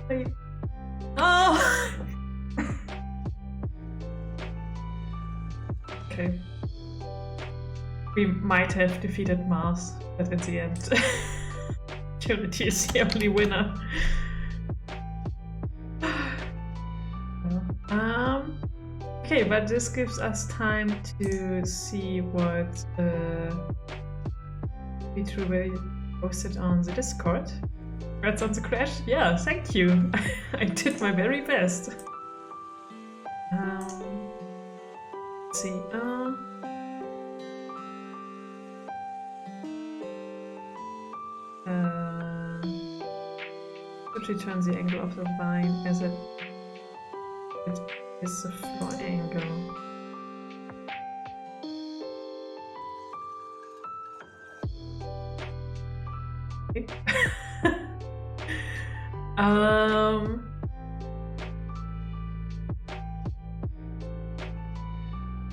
Wait. Oh! Okay. We might have defeated Mars, but at the end, Unity is the only winner. Okay, but this gives us time to see what we posted on the Discord. Congrats on the crash? Yeah, thank you. I did my very best. Let's see. Return the angle of the vine as it is the floor angle. Okay.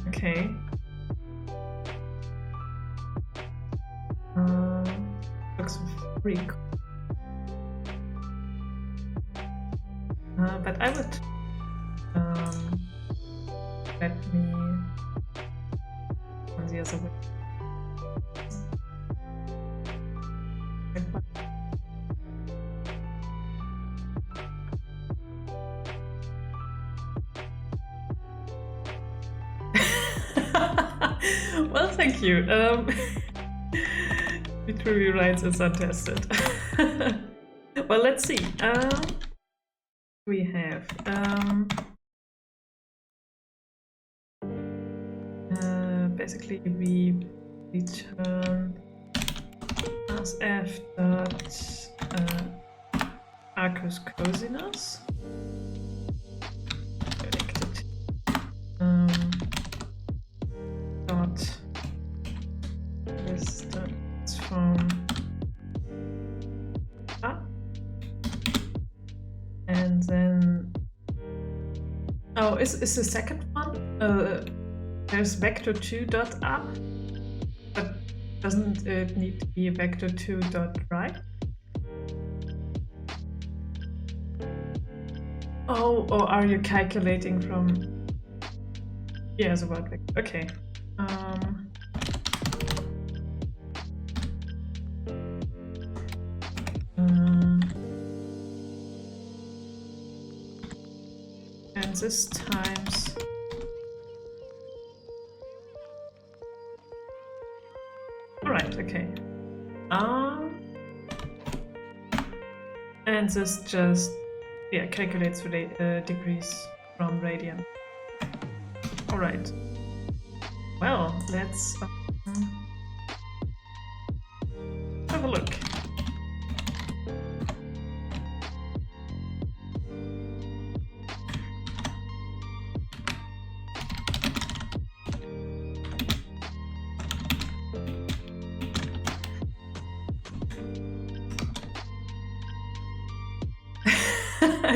Okay. Looks pretty cool. But I would let me on the other way. Well, thank you. Literary rights is untested. Well, let's see. We have basically we return as f dot arcus cosinus connected dot distance from up. And then, oh, is the second one? There's vector 2 dot up, but doesn't it need to be vector 2 dot right? Oh, or are you calculating from? Yeah, the word vector. Okay. And this times alright, okay. And this just Yeah, calculates degrees from radian. All right. Well, let's have a look.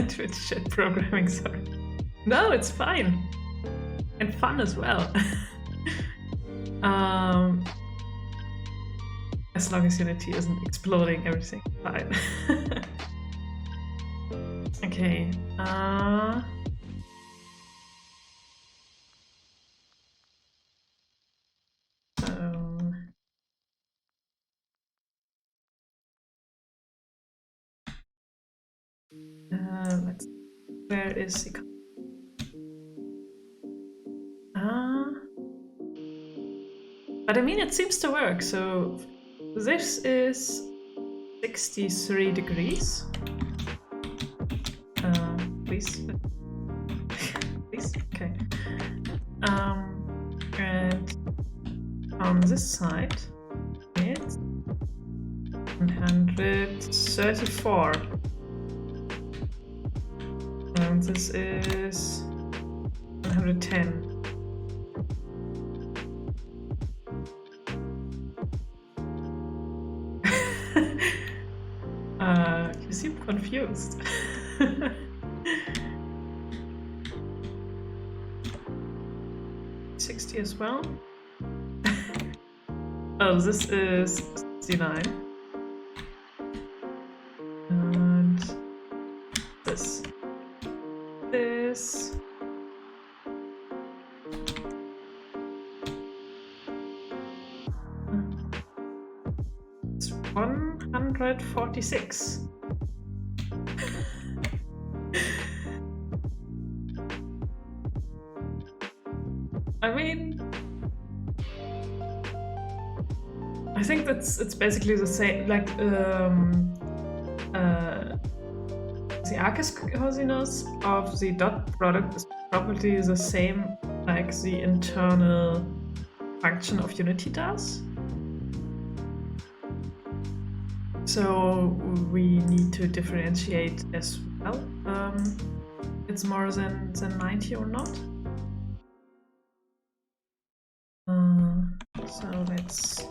Twitch chat programming, sorry. No, it's fine. And fun as well. As long as Unity isn't exploding everything, fine. Okay. Let's. Where is the? But I mean, it seems to work. So this is 63 degrees. Please. Please. Okay. And on this side, it's 134. And this is 110. You seem confused. 60 as well. Oh, this is 69. And this. It's 146. I mean, I think it's basically the same, like the arcus cosinus of the dot product is probably the same like the internal function of Unity does. So we need to differentiate as well. It's more than 90 or not. So let's.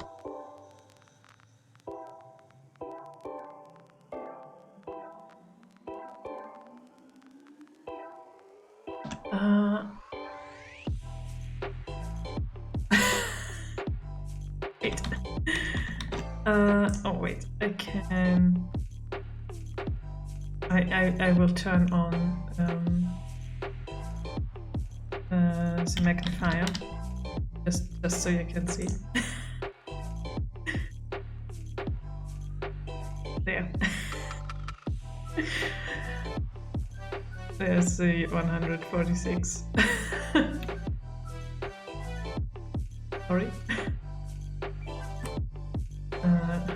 Wait. Oh wait, I can. I will turn on the magnifier just so you can see. There. There's the 146. Sorry.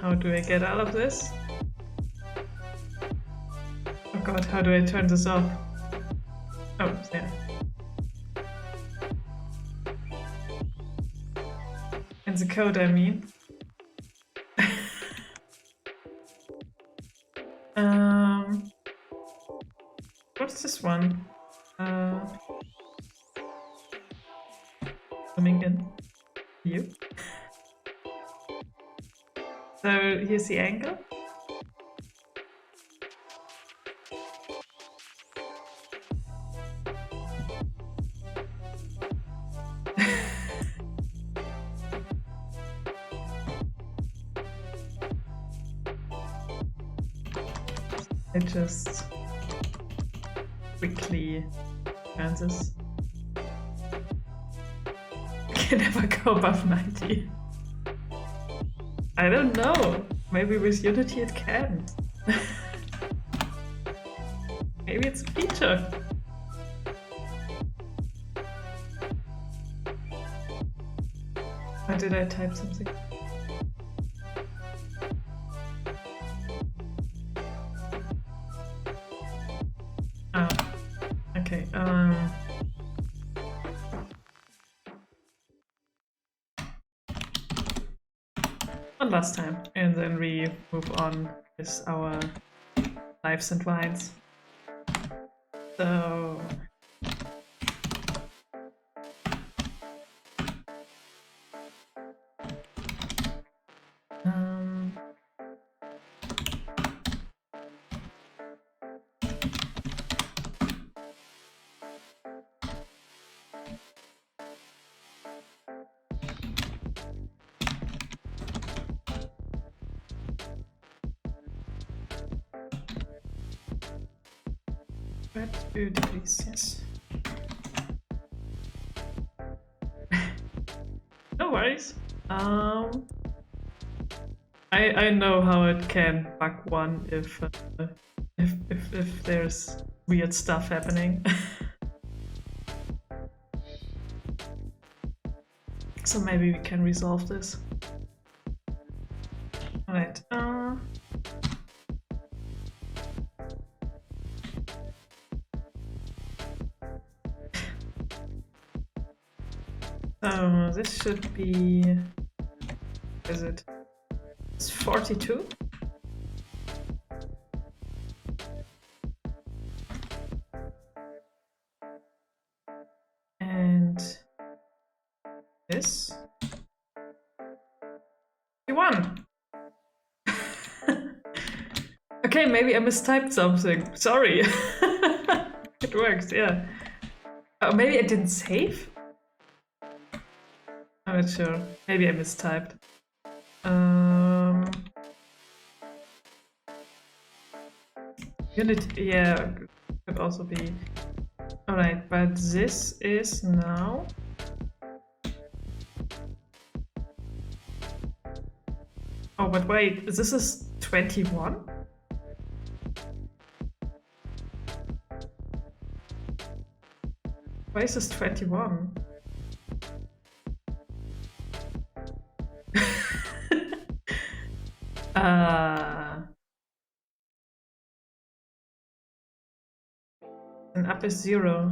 How do I get out of this? Oh god, how do I turn this off? Oh, there. In the code, I mean. What's this one? Zooming in. You. So here's the angle. I just quickly turn this. I can never go above 90. I don't know. Maybe with Unity it can. Maybe it's a feature. Why did I type something? one last time, and then we move on with our lives and vines. So yes. No worries. I know how it can bug one if there's weird stuff happening. So maybe we can resolve this. Alright. So this should be, what is it? It's 42. And this 51. Okay, maybe I mistyped something. Sorry. It works, yeah. Oh, maybe I didn't save? I'm not sure. Maybe I mistyped. Unit, yeah, could also be. Alright, but this is now. Oh, but wait, this is 21? Why is this 21? And up is 0.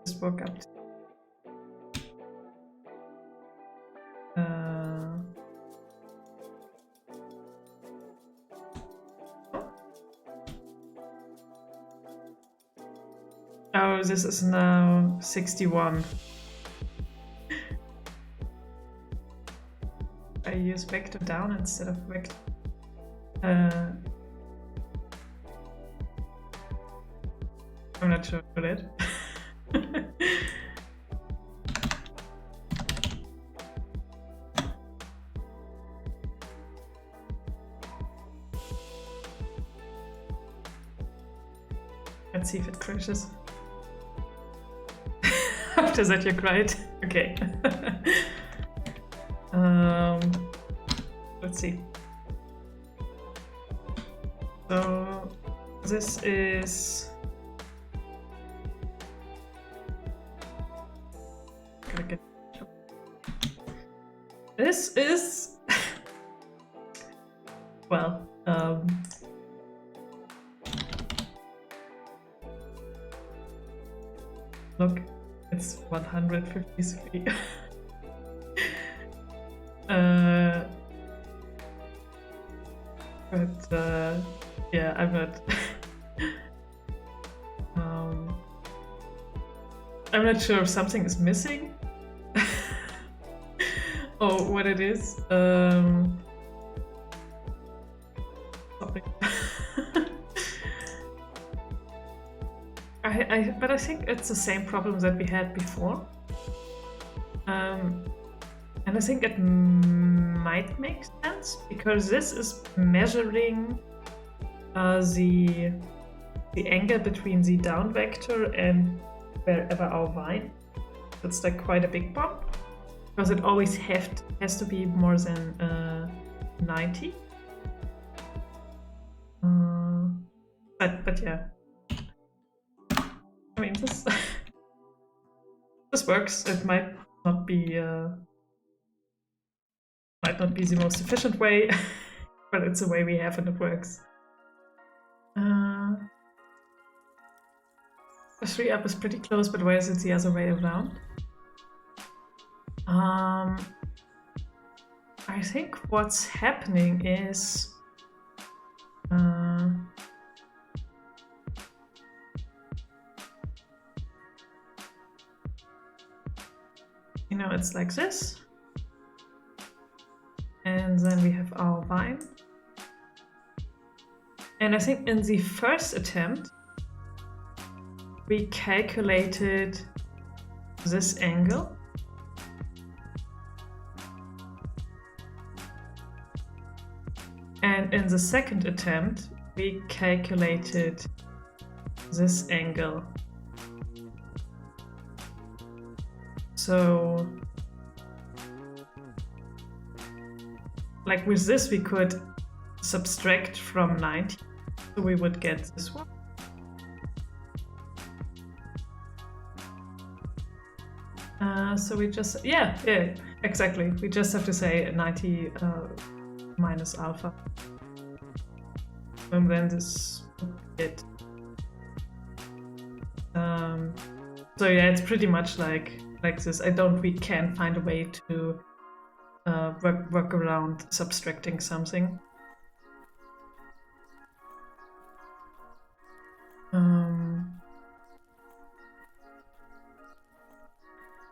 Just woke up. Oh, this is now 61. I use vector down instead of vector. I'm not sure for that. Let's see if it crashes. After that you cried? Okay. Let's see. So this is this is well look, it's 153. But yeah, I'm not. I'm not sure if something is missing. Or what it is. But I think it's the same problem that we had before. And I think it might make sense because this is measuring the angle between the down vector and wherever our vine. It's like quite a big bump because it always has to be more than 90. But yeah, I mean this this works. It might not be the most efficient way, but it's the way we have and it works. The 3 up is pretty close, but where is it the other way around? I think what's happening is you know, it's like this, and then we have our vine, and I think in the first attempt we calculated this angle, and in the second attempt we calculated this angle. So like with this we could subtract from 90, so we would get this one. So we just, yeah, exactly. We just have to say 90 minus alpha. And then this would be it. So yeah, it's pretty much like this. We can't find a way to work around subtracting something.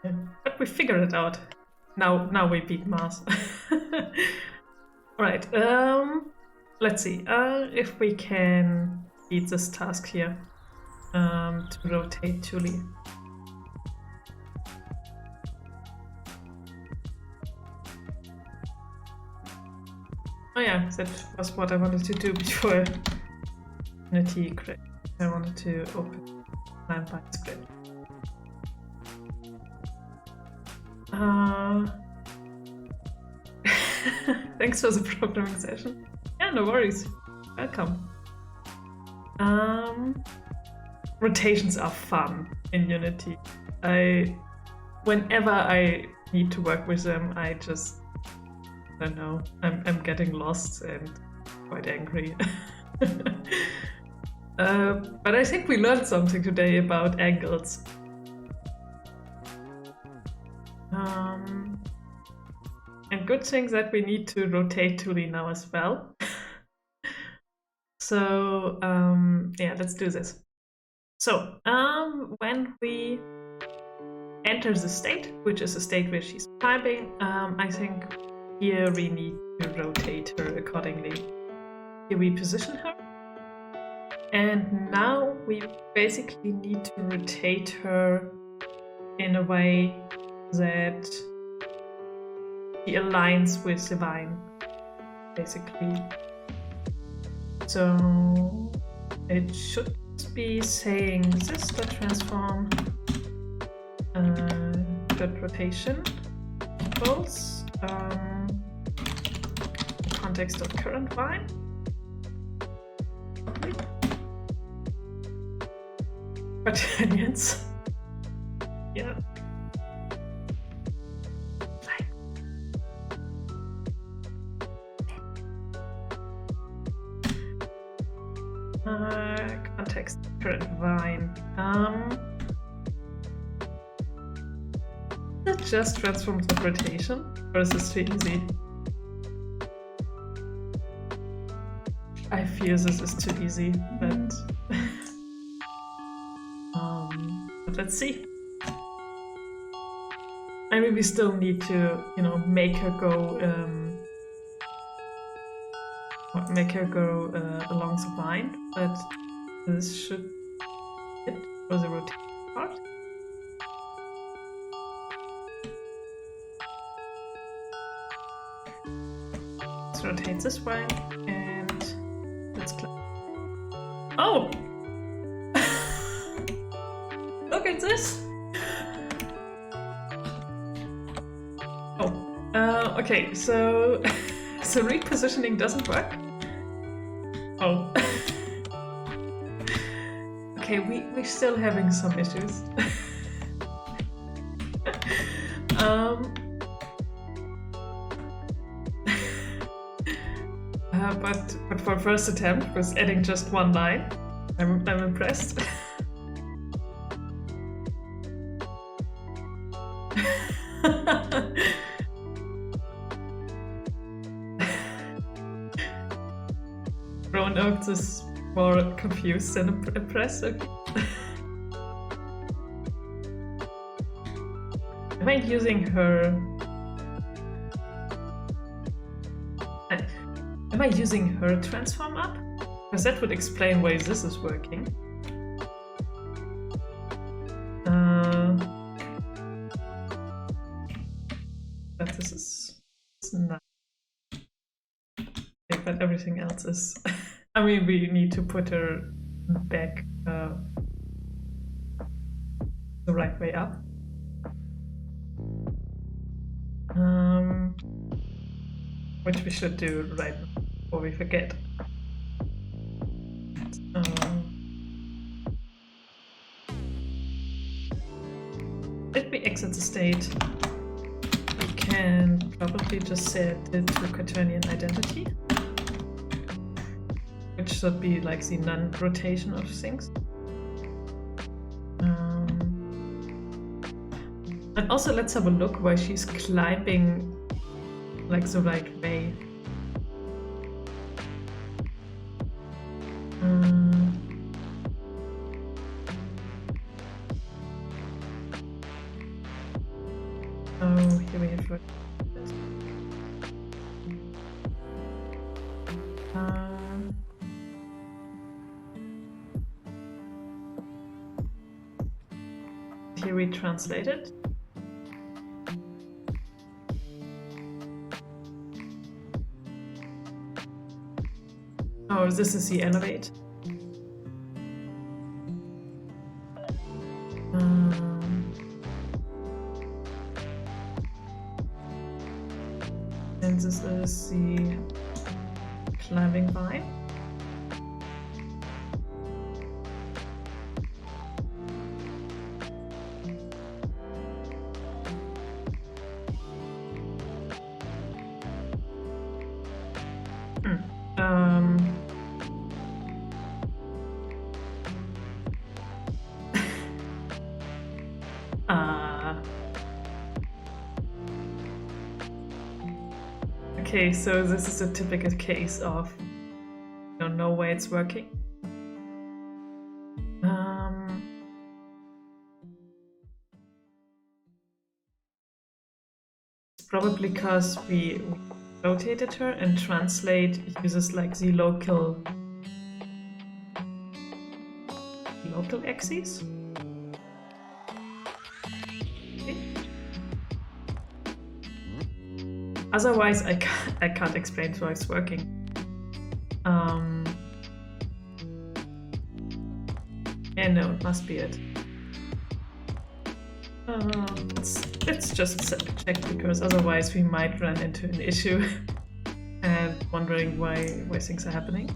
Yeah, but we figured it out. Now we beat Mars. Right. Let's see if we can beat this task here to rotate Thule. Oh yeah, that was what I wanted to do before Unity crashed. I wanted to open Climable script. Thanks for the programming session. Yeah, no worries. Welcome. Rotations are fun in Unity. Whenever I need to work with them, I don't know. I'm getting lost and quite angry. But I think we learned something today about angles. And good thing that we need to rotate Thule now as well. So yeah, let's do this. So when we enter the state, which is a state where she's climbing, I think here we need to rotate her accordingly. Here we position her. And now we basically need to rotate her in a way that she aligns with the vine, basically. So it should be saying this dot transform dot rotation equals context of current vine. Quaternions. Yeah. Context current vine. That just transforms the rotation, or is this too easy? I fear this is too easy, but let's see. I mean, we still need to, make her go along the line, but this should be it for the rotation part. Let's rotate this way, and let's climb. Oh! Look at this! Oh, okay, so repositioning doesn't work. Oh. Okay, we're still having some issues. But for first attempt, with adding just one line, I'm impressed. else is more confused than impressed. Am I using her? Am I using her transform up? Because that would explain why this is working. But this is not. Okay, but everything else is. I mean, we need to put her back the right way up. Which we should do right before we forget. If we exit the state, we can probably just set it to quaternion identity, which should be like the non-rotation of things. And also let's have a look why she's climbing like the right way. Oh, here we have this. Here we translate it. Oh, this is the elevate. And this is the climbing vine. Okay, so this is a typical case of don't know why it's working. It's probably because we rotated her, and translate uses like the local axes. Otherwise, I can't explain why it's working. Yeah, no, it must be it. Let's just check, because otherwise we might run into an issue and wondering why things are happening.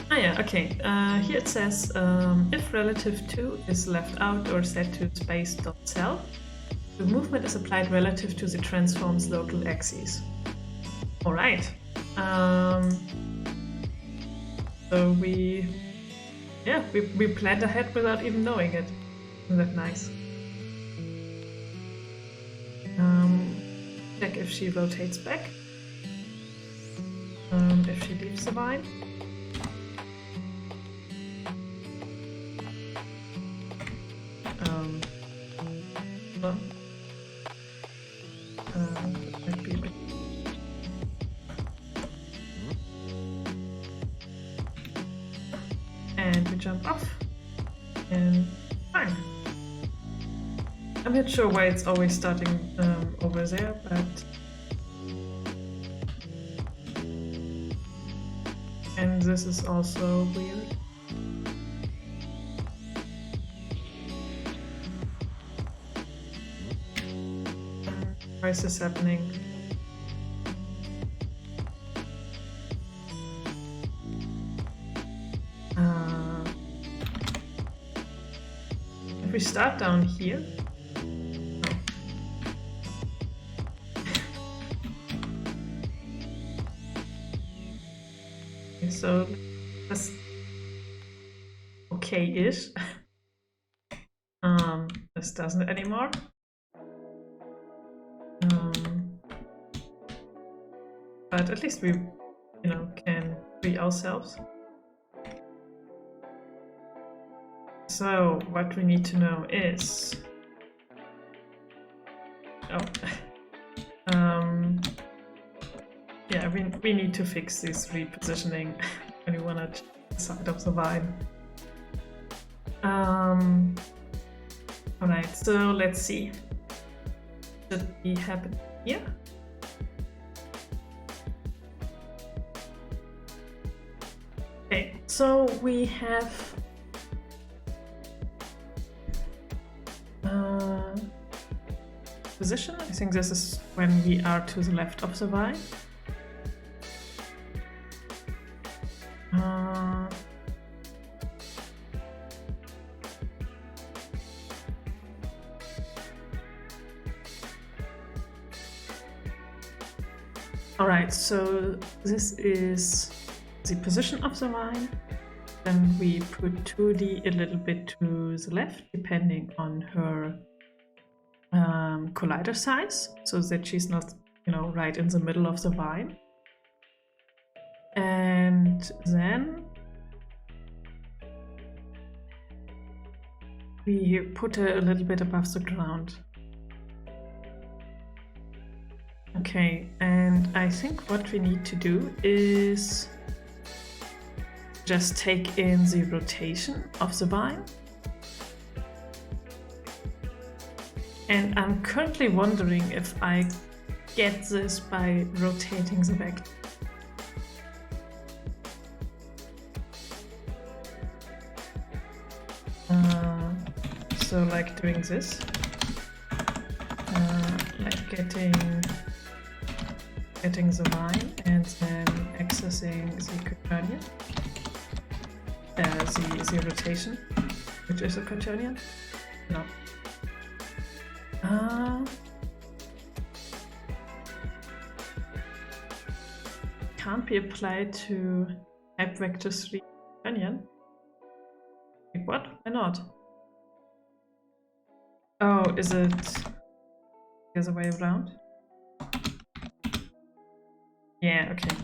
Yeah, okay. Here it says if relative to is left out or set to space.cell, the movement is applied relative to the transform's local axes. All right. So we planned ahead without even knowing it. Isn't that nice? Check if she rotates back. If she leaves the vine. Might be a bit. And we jump off, and fine. I'm not sure why it's always starting over there, but and this is also weird. Why is this happening? If we start down here. Okay, so that's okay-ish. This doesn't anymore. But at least we, can free ourselves. So what we need to know is, yeah, we need to fix this repositioning when we want to the side of the vine. Alright, so let's see. Should we happen here? Okay, so we have position. I think this is when we are to the left of the vine. Alright, so this is the position of the vine. Then we put 2D a little bit to the left, depending on her collider size, so that she's not, right in the middle of the vine. And then we put her a little bit above the ground. Okay, and I think what we need to do is just take in the rotation of the vine. And I'm currently wondering if I get this by rotating the vector. So like doing this, like getting the vine and then accessing the quaternion, the rotation, which is a quaternion. No. Can't be applied to type vector 3 quaternion. Wait, what? Why not? Oh, is it the other way around? Yeah, okay.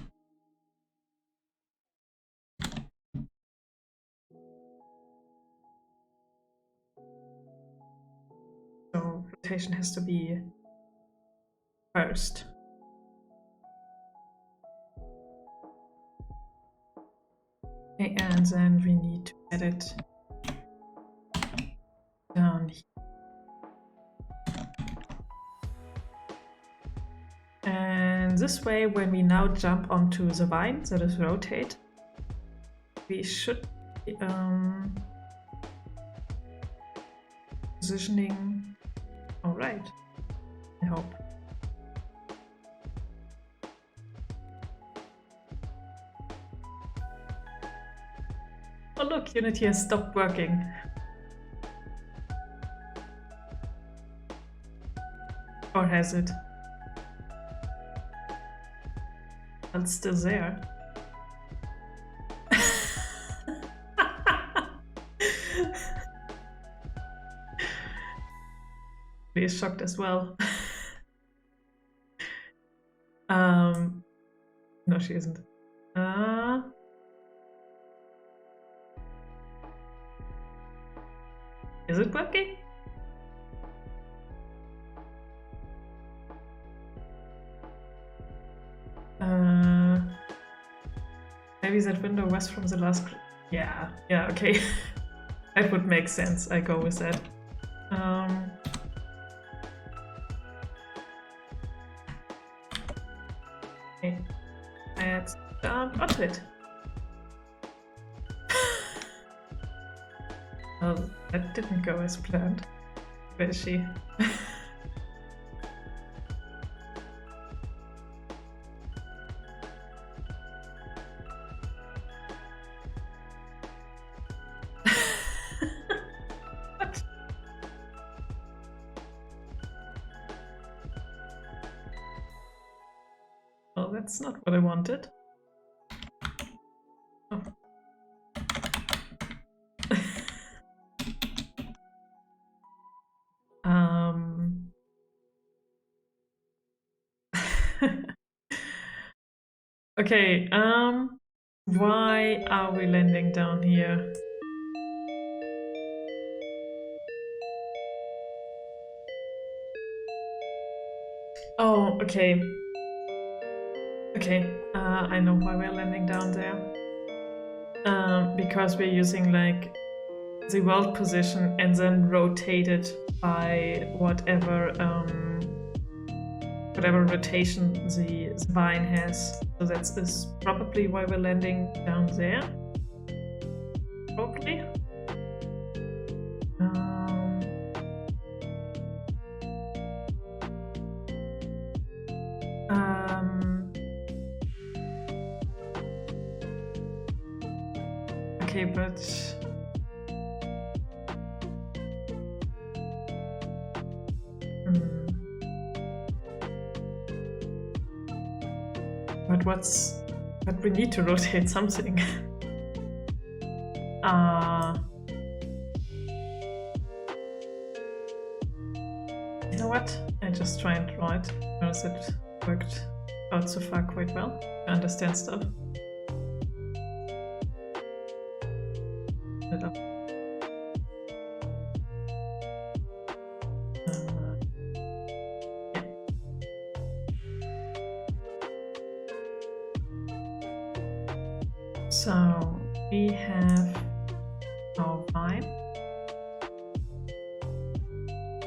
So rotation has to be first. Okay, and then we need to get it down here. And this way, when we now jump onto the vine that is rotate, we should be positioning all right, I hope. Oh look, Unity has stopped working. Or has it? Well, it's still there. She is shocked as well. No, she isn't. Is it working? Maybe that window was from the last. Yeah, okay. That would make sense. I go with that. Okay. Let's jump onto it. Well, that didn't go as planned. Where is she? Well, that's not what I wanted. Oh. Okay, why are we landing down here? Oh, okay. Okay, I know why we're landing down there. Because we're using like the world position and then rotated by whatever whatever rotation the vine has. So that is probably why we're landing down there. Probably. Okay, but but we need to rotate something. You know what? I just try and draw it because it worked out so far quite well to understand stuff. So we have our vine,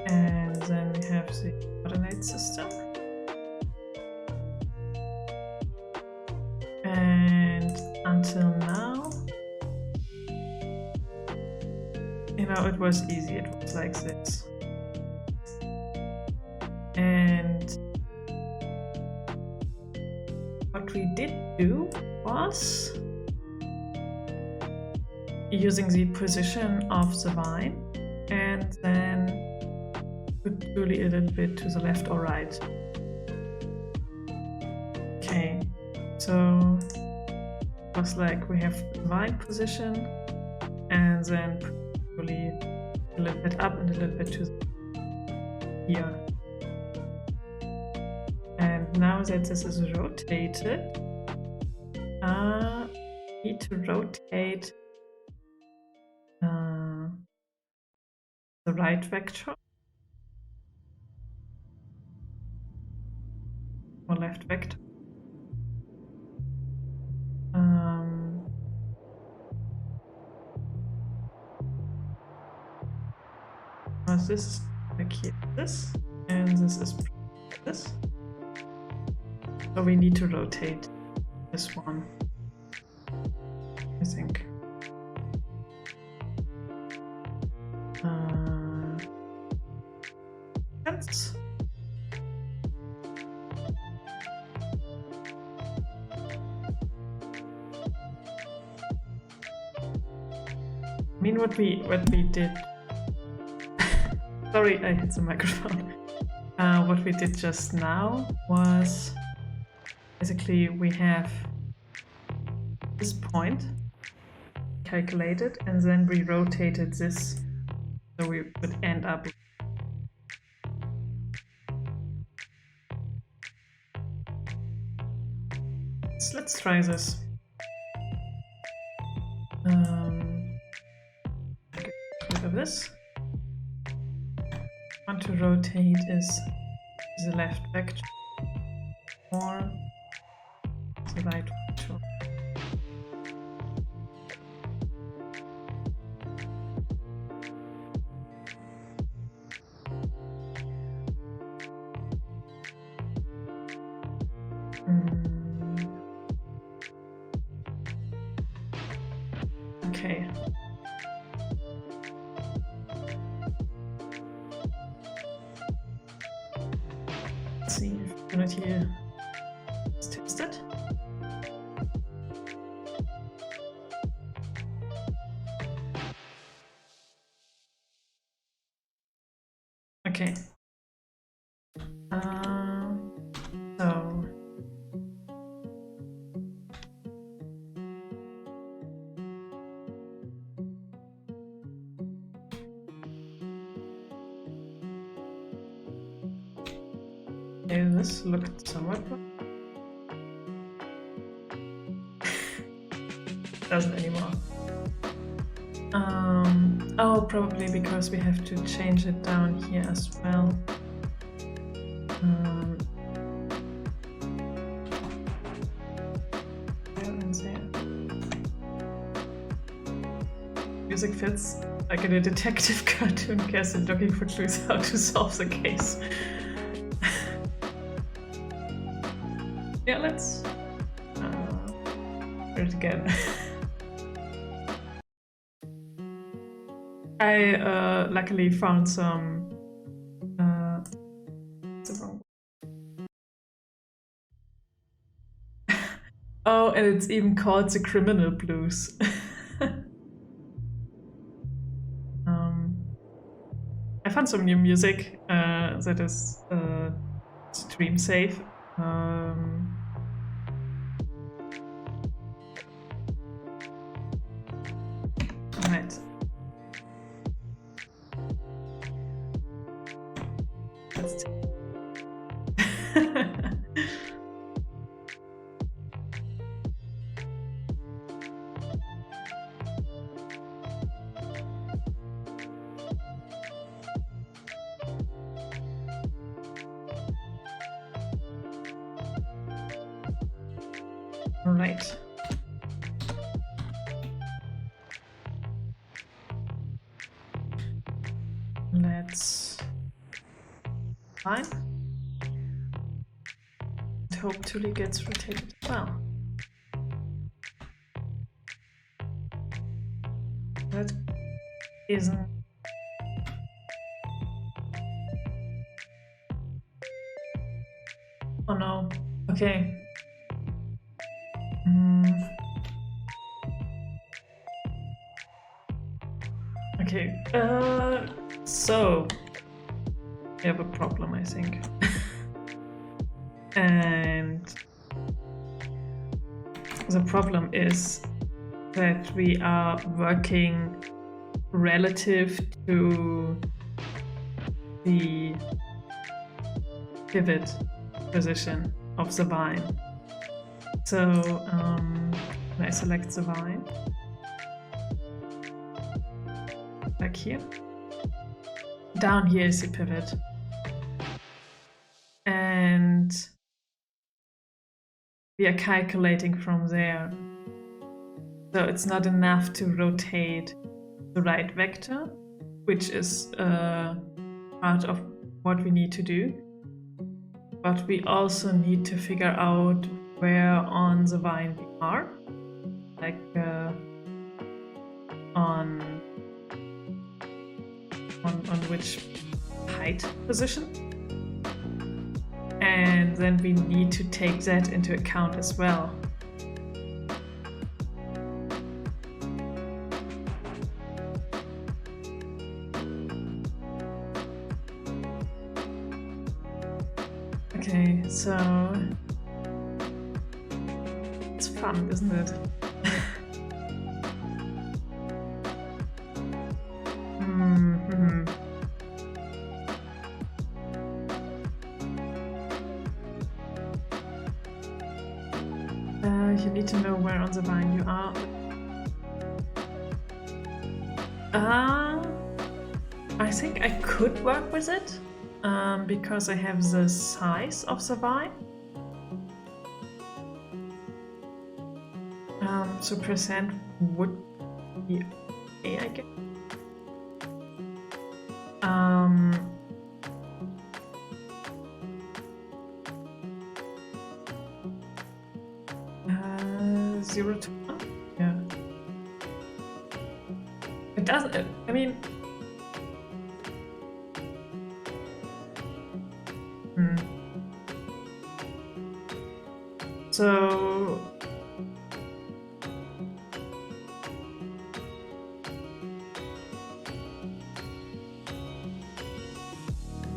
and then we have the coordinate system, and until now, you know, it was easy. It was like this, and what we did do was using the position of the vine and then put Julie a little bit to the left or right. Okay, so it was like we have the vine position and then put Julie a little bit up and a little bit to here. And now that this is rotated, we need to rotate the right vector or left vector. This is like here, this, and this is this. So we need to rotate this one, I think. That's I mean, what we did. Sorry, I hit the microphone. What we did just now was basically we have this point calculated, and then we rotated this, so we would end up. So let's try this. Look at this. Want to rotate is the left vector or the right vector. Okay. Let's see if Unity is tested. Okay. So okay, this looked somewhat. doesn't anymore. Oh, probably because we have to change it down here as well. Music fits like in a detective cartoon. Kerstin looking for clues how to solve the case. Yeah, let's try it again. I luckily found some. Oh, and it's even called the Criminal Blues. I found some new music that is stream safe. Right. Let's All right. Let's fine. Hope Tuli gets rotated as well. That isn't. Oh no. Okay. Okay. So we have a problem, I think. And the problem is that we are working relative to the pivot position of the vine. So when I select the vine, like here, down here is the pivot. And we are calculating from there. So it's not enough to rotate the right vector, which is part of what we need to do. But we also need to figure out where on the vine we are, like on which height position. And then we need to take that into account as well. Okay, so it's fun, isn't it? You need to know where on the vine you are. I think I could work with it because I have the size of the vine. So percent would be okay, I guess. 0 to 1? Yeah. It doesn't, I mean... So...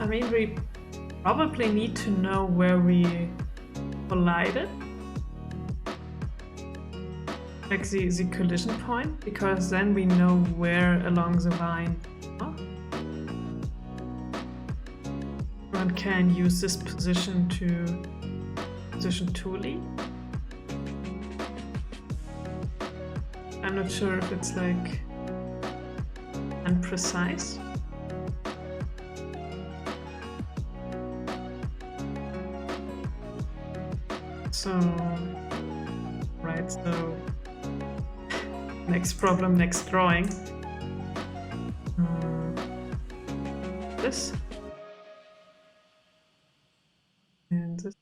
I mean, we probably need to know where we collided. Like the collision point, because then we know where along the vine one can use this position to position Tuli. I'm not sure if it's like imprecise. So, right, so next problem, next drawing. This. And this.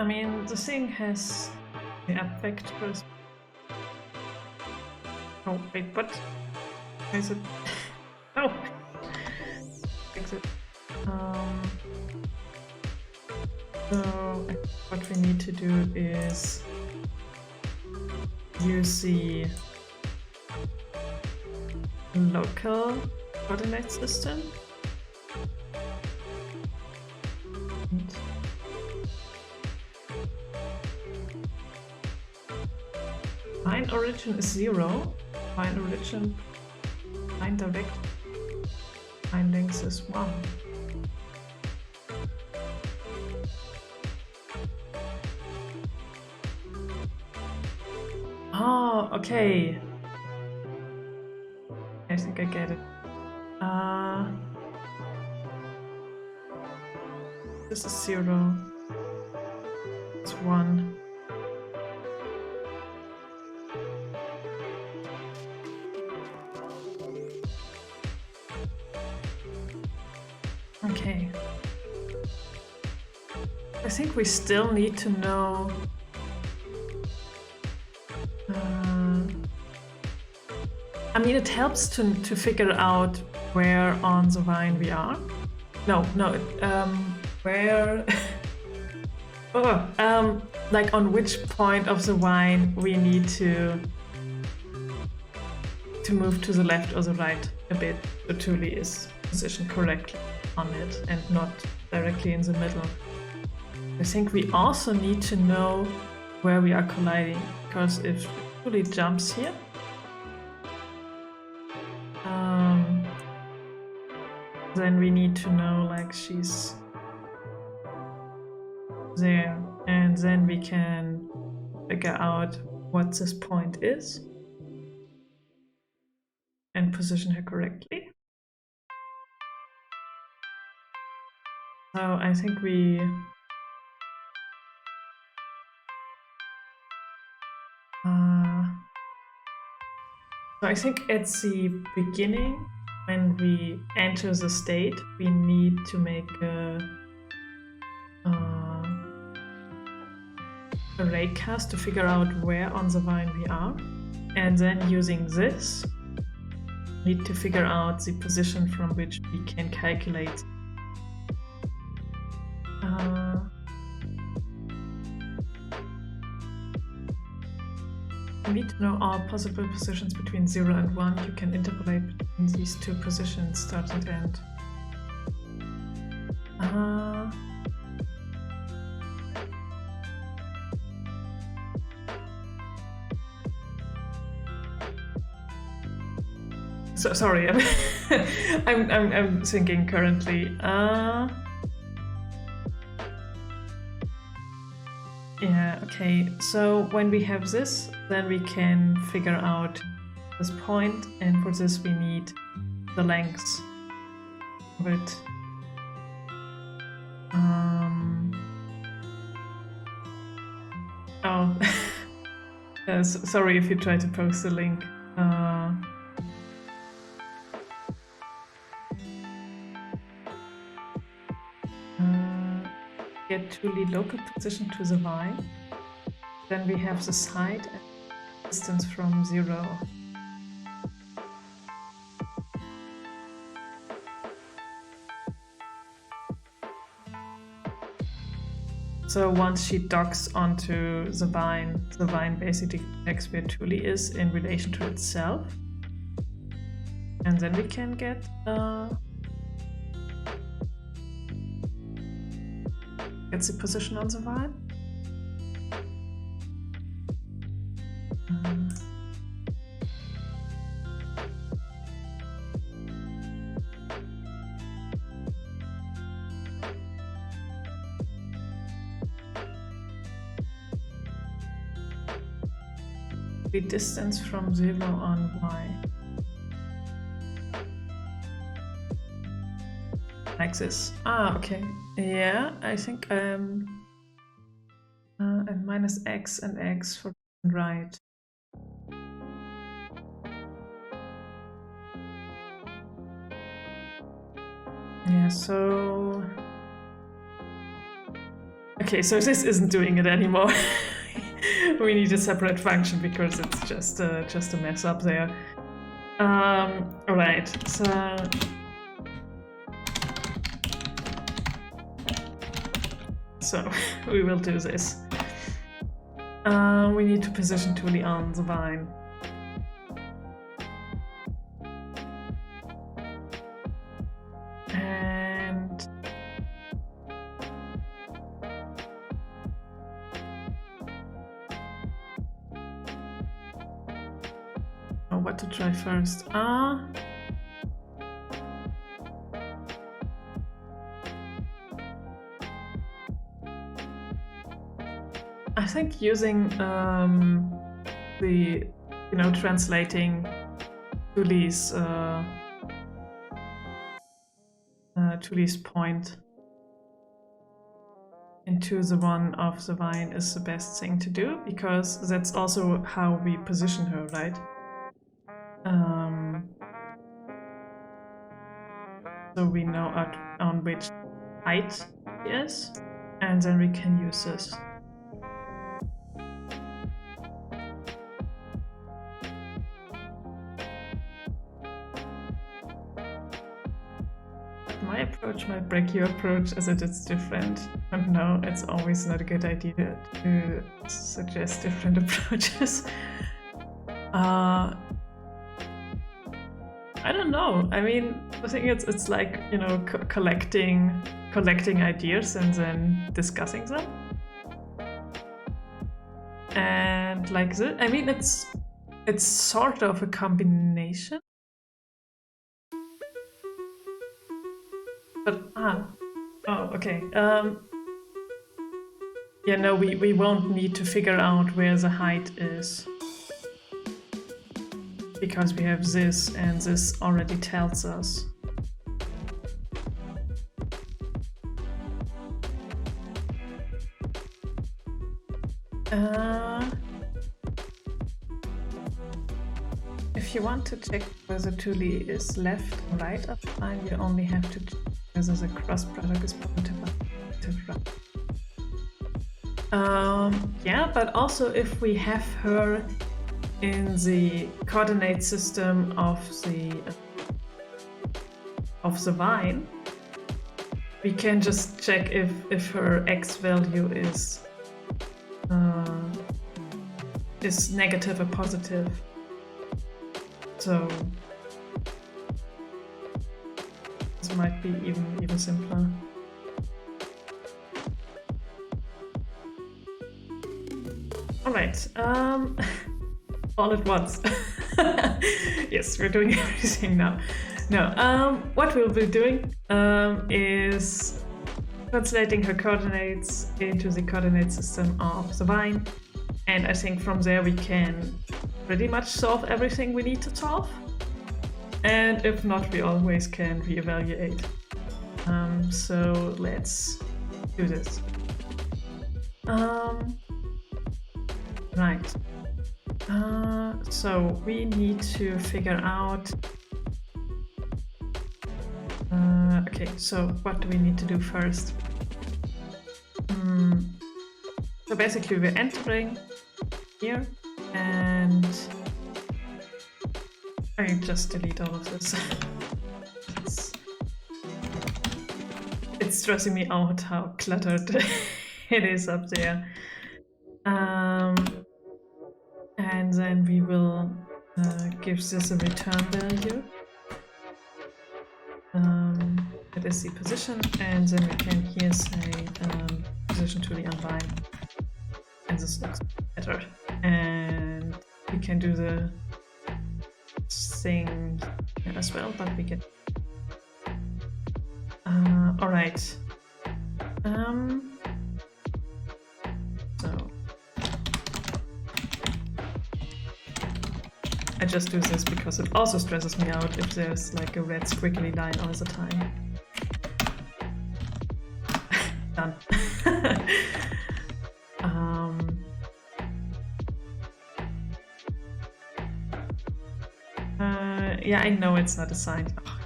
I mean, the thing has the up vectors. Oh, wait, what? Why is it? Oh! Fix it. So, what we need to do is use the local coordinate system. Line origin is 0. Line origin, line direct, line length is 1. Oh, okay. I think I get it. This is 0. It's 1. Okay. I think we still need to know I mean, it helps to figure out where on the vine we are. No, where like on which point of the vine we need to move to the left or the right a bit so Thule is positioned correctly on it and not directly in the middle. I think we also need to know where we are colliding, because if Thule jumps here, then we need to know like she's there, and then we can figure out what this point is and position her correctly. So I think we so I think at the beginning, when we enter the state, we need to make a raycast to figure out where on the vine we are, and then using this, we need to figure out the position from which we can calculate. You need to know all possible positions between 0 and 1. You can interpolate between these two positions, start and end. So sorry, I'm thinking currently. Yeah, okay, so when we have this, then we can figure out this point, and for this we need the length of it. Oh, sorry if you try to post the link. Get Thule local position to the vine. Then we have the side and distance from 0. So once she docks onto the vine basically detects where Thule is in relation to itself. And then we can get the position on the vine. the distance from 0 on Y. Like this. Ah, okay. Yeah, I think and minus x and x for right. Yeah, so okay, so this isn't doing it anymore. We need a separate function because it's just a mess up there. Alright, so we will do this. We need to position Tuli on the vine. And what to try first? I think using the translating Tuli's point into the one of the vine is the best thing to do, because that's also how we position her, right? So we know on which height she is, and then we can use this. My approach might break your approach, as it is different. And no, it's always not a good idea to suggest different approaches. I don't know. I mean, I think it's like, collecting ideas and then discussing them. And like this, I mean, it's sort of a combination. But oh, okay. Yeah, no, we won't need to figure out where the height is, because we have this, and this already tells us. If you want to check whether Tuli is left or right of the line, you only have to check whether the cross product is positive or negative right. Yeah, but also if we have her in the coordinate system of the vine, we can just check if her x value is negative or positive. So this might be even simpler. All right, all at once. Yes, we're doing everything now. No, what we'll be doing is translating her coordinates into the coordinate system of the vine, and I think from there we can pretty much solve everything we need to solve. And if not, we always can reevaluate. So let's do this. Right. So we need to figure out. Okay, so what do we need to do first? So basically we're entering here, and I just delete all of this. It's stressing me out how cluttered it is up there. And then we will give this a return value. That is the position, and then we can here say position to the unbind, and this looks better. And we can do the thing as well, but we get all right. So I just do this because it also stresses me out if there's like a red squiggly line all the time. Done. Yeah, I know it's not assigned. Oh,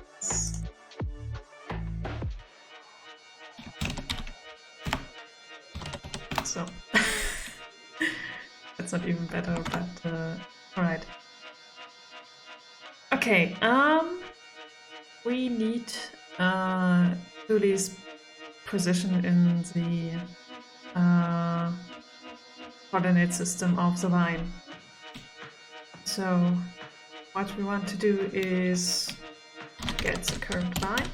so that's not even better, but alright. Okay, we need Thule's position in the coordinate system of the vine. So what we want to do is get the current vine.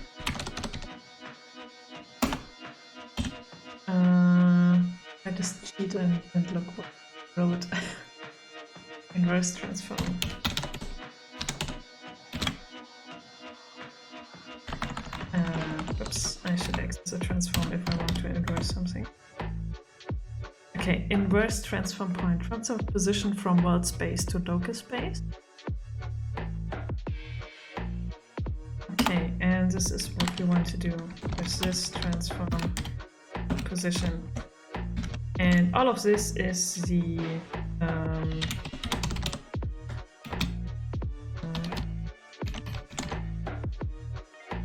I just cheat and look what I wrote. Inverse transform. Oops, I should exit the transform if I want to inverse something. Okay, inverse transform point. Transform position from world space to local space. Okay, and this is what we want to do with this transform position. And all of this is the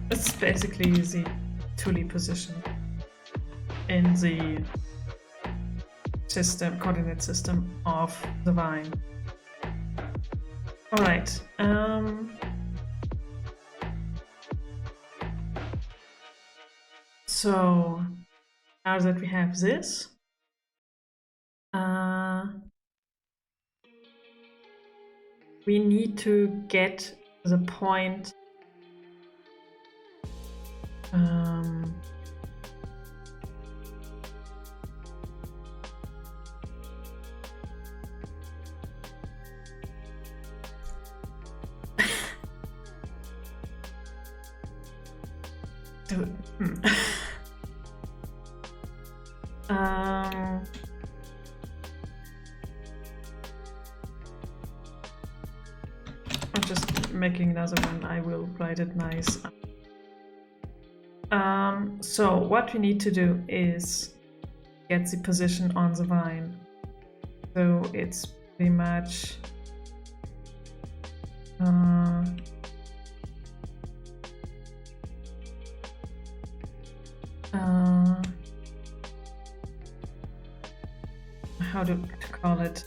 it's basically the Thule position in the system, coordinate system of the vine. All right. So now that we have this, we need to get the point I'm just making another one. I will write it nice. So what we need to do is get the position on the vine. So it's pretty much how to call it?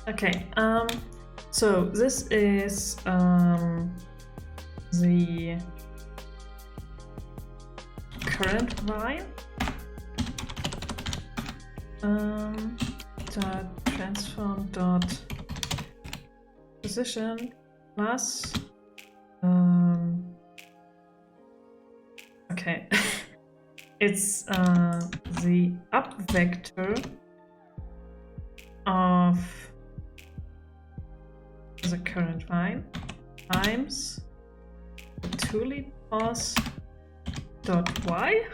Okay, so this is the current vine. Dot transform dot position plus okay. It's the up vector of the current vine times the Thule pos dot y.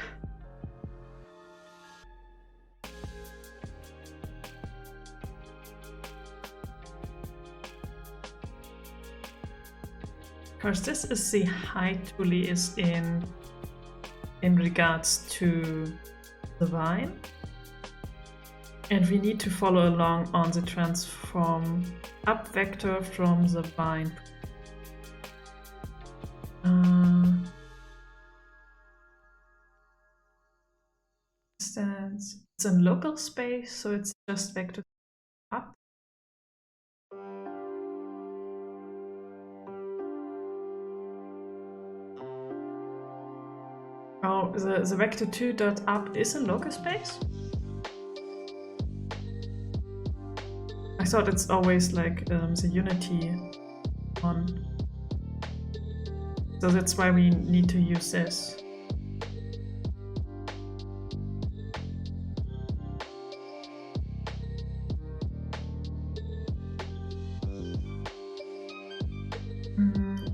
Of course, this is the height Thule is in regards to the vine, and we need to follow along on the transform up vector from the vine. It's in local space, so it's just vector up. Oh, the vector 2 dot up is in local space? I thought it's always like the unity one. So that's why we need to use this.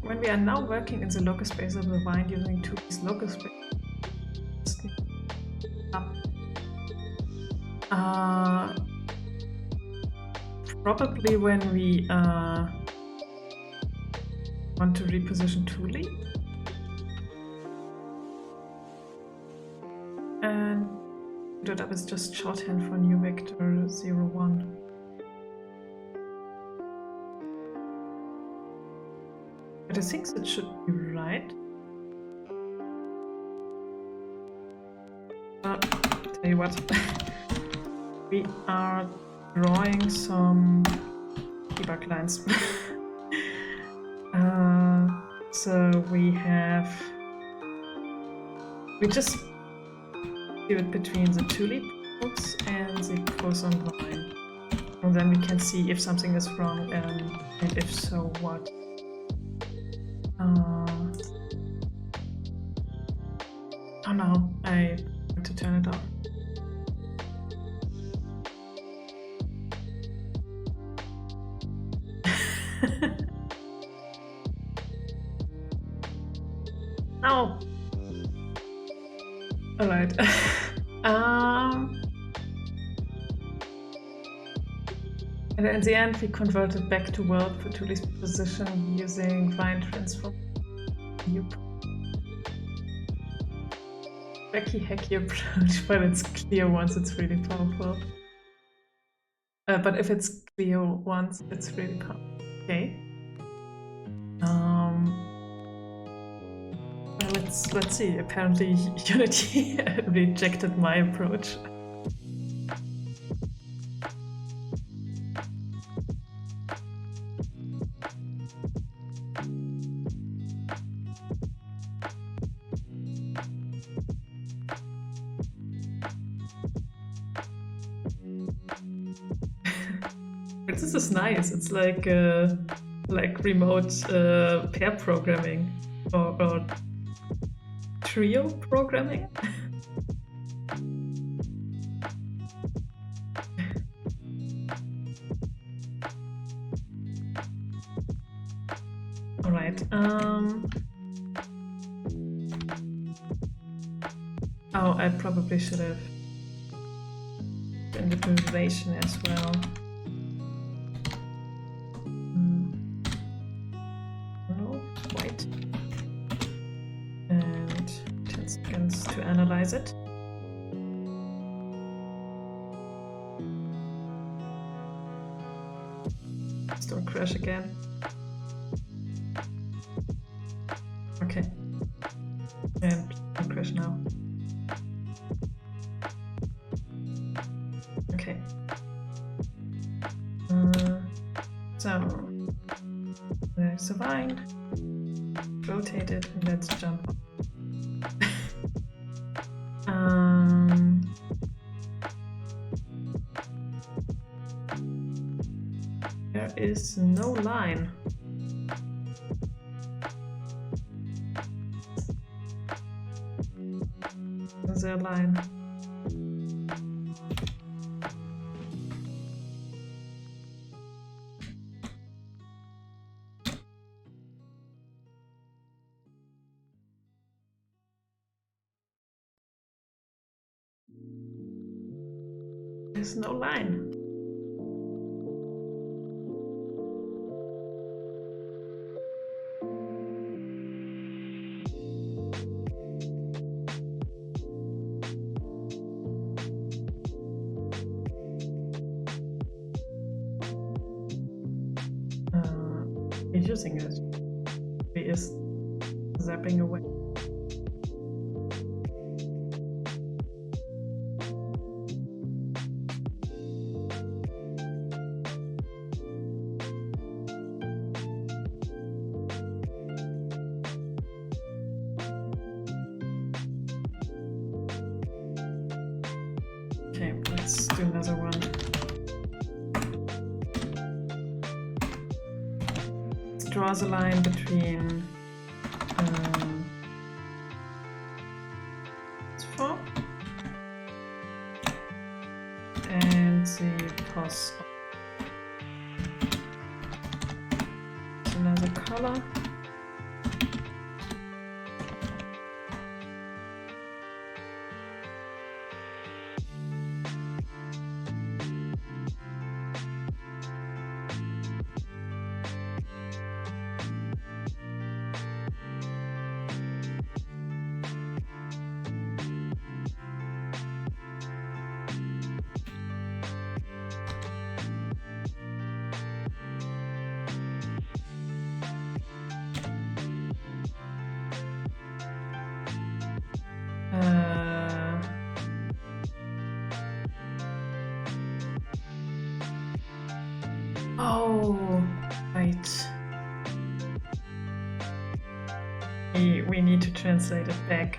When we are now working in the local space of the vine using Thule's local space, just need Probably when we want to reposition Thule. And that is just shorthand for new vector 01. But I think that should be right. Tell you what, we are drawing some debug lines. So we just do it between the tulip nodes and the cosine line. And then we can see if something is wrong and if so, what. Oh no, I want to turn it off. No. All right. And in the end, we converted back to world for Thule's position using line transform. Wacky hacky approach, but it's clear once it's really powerful. But if it's clear once, it's really powerful. Okay. Let's see. Apparently, Unity rejected my approach. This is nice. It's like remote pair programming or trio programming. All right. Oh, I probably should have done the duration as well. To analyze it. Please don't crash again. Okay. And don't crash now. Okay. So survived, rotated, and let's jump. There is no line. Is there a line? There's no line. Using it. It is zapping away. Okay, let's do another one. Draws a line between 4 and the pos. Another color. translate it back.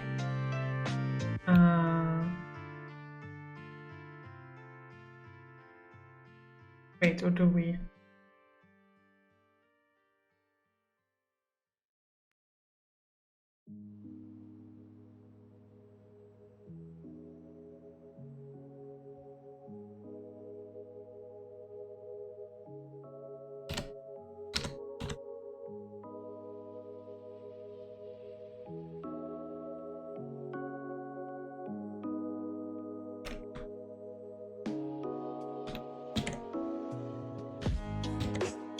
Wait, or do we?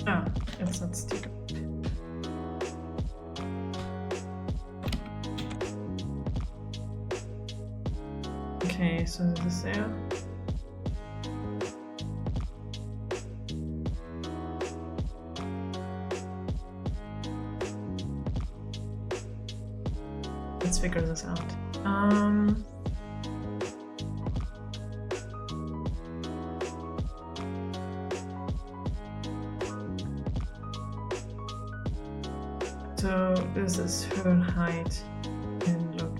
Ah, it's not stupid. Okay, so this is there. Let's figure this out. So this is her height in look.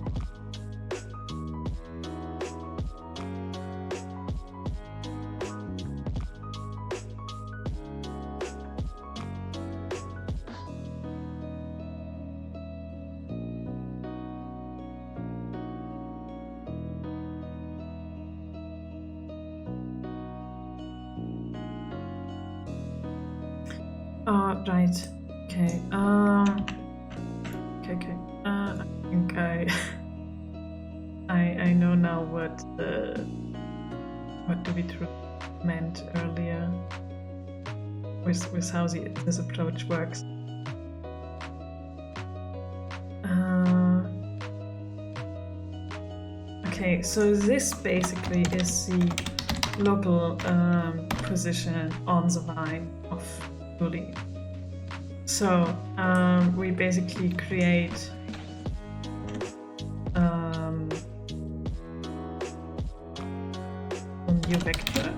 Right. Okay. Okay. I think I know now what Dimitri meant earlier with how this approach works. Okay, so this basically is the local position on the vine of Duru. So we basically create a new vector.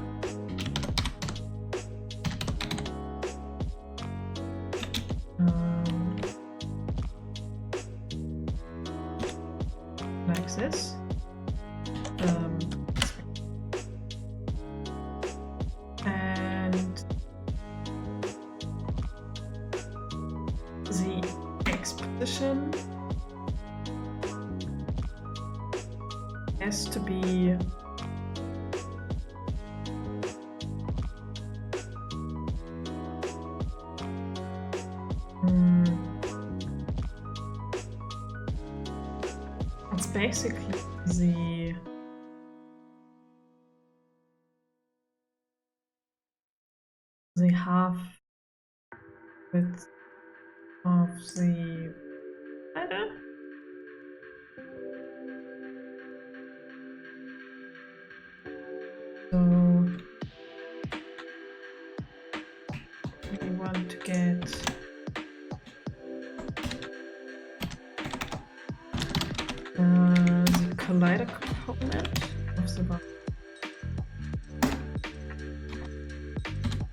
Like this. And the X position has to be it's basically the half width of the ladder. So we want to get the collider component of the box.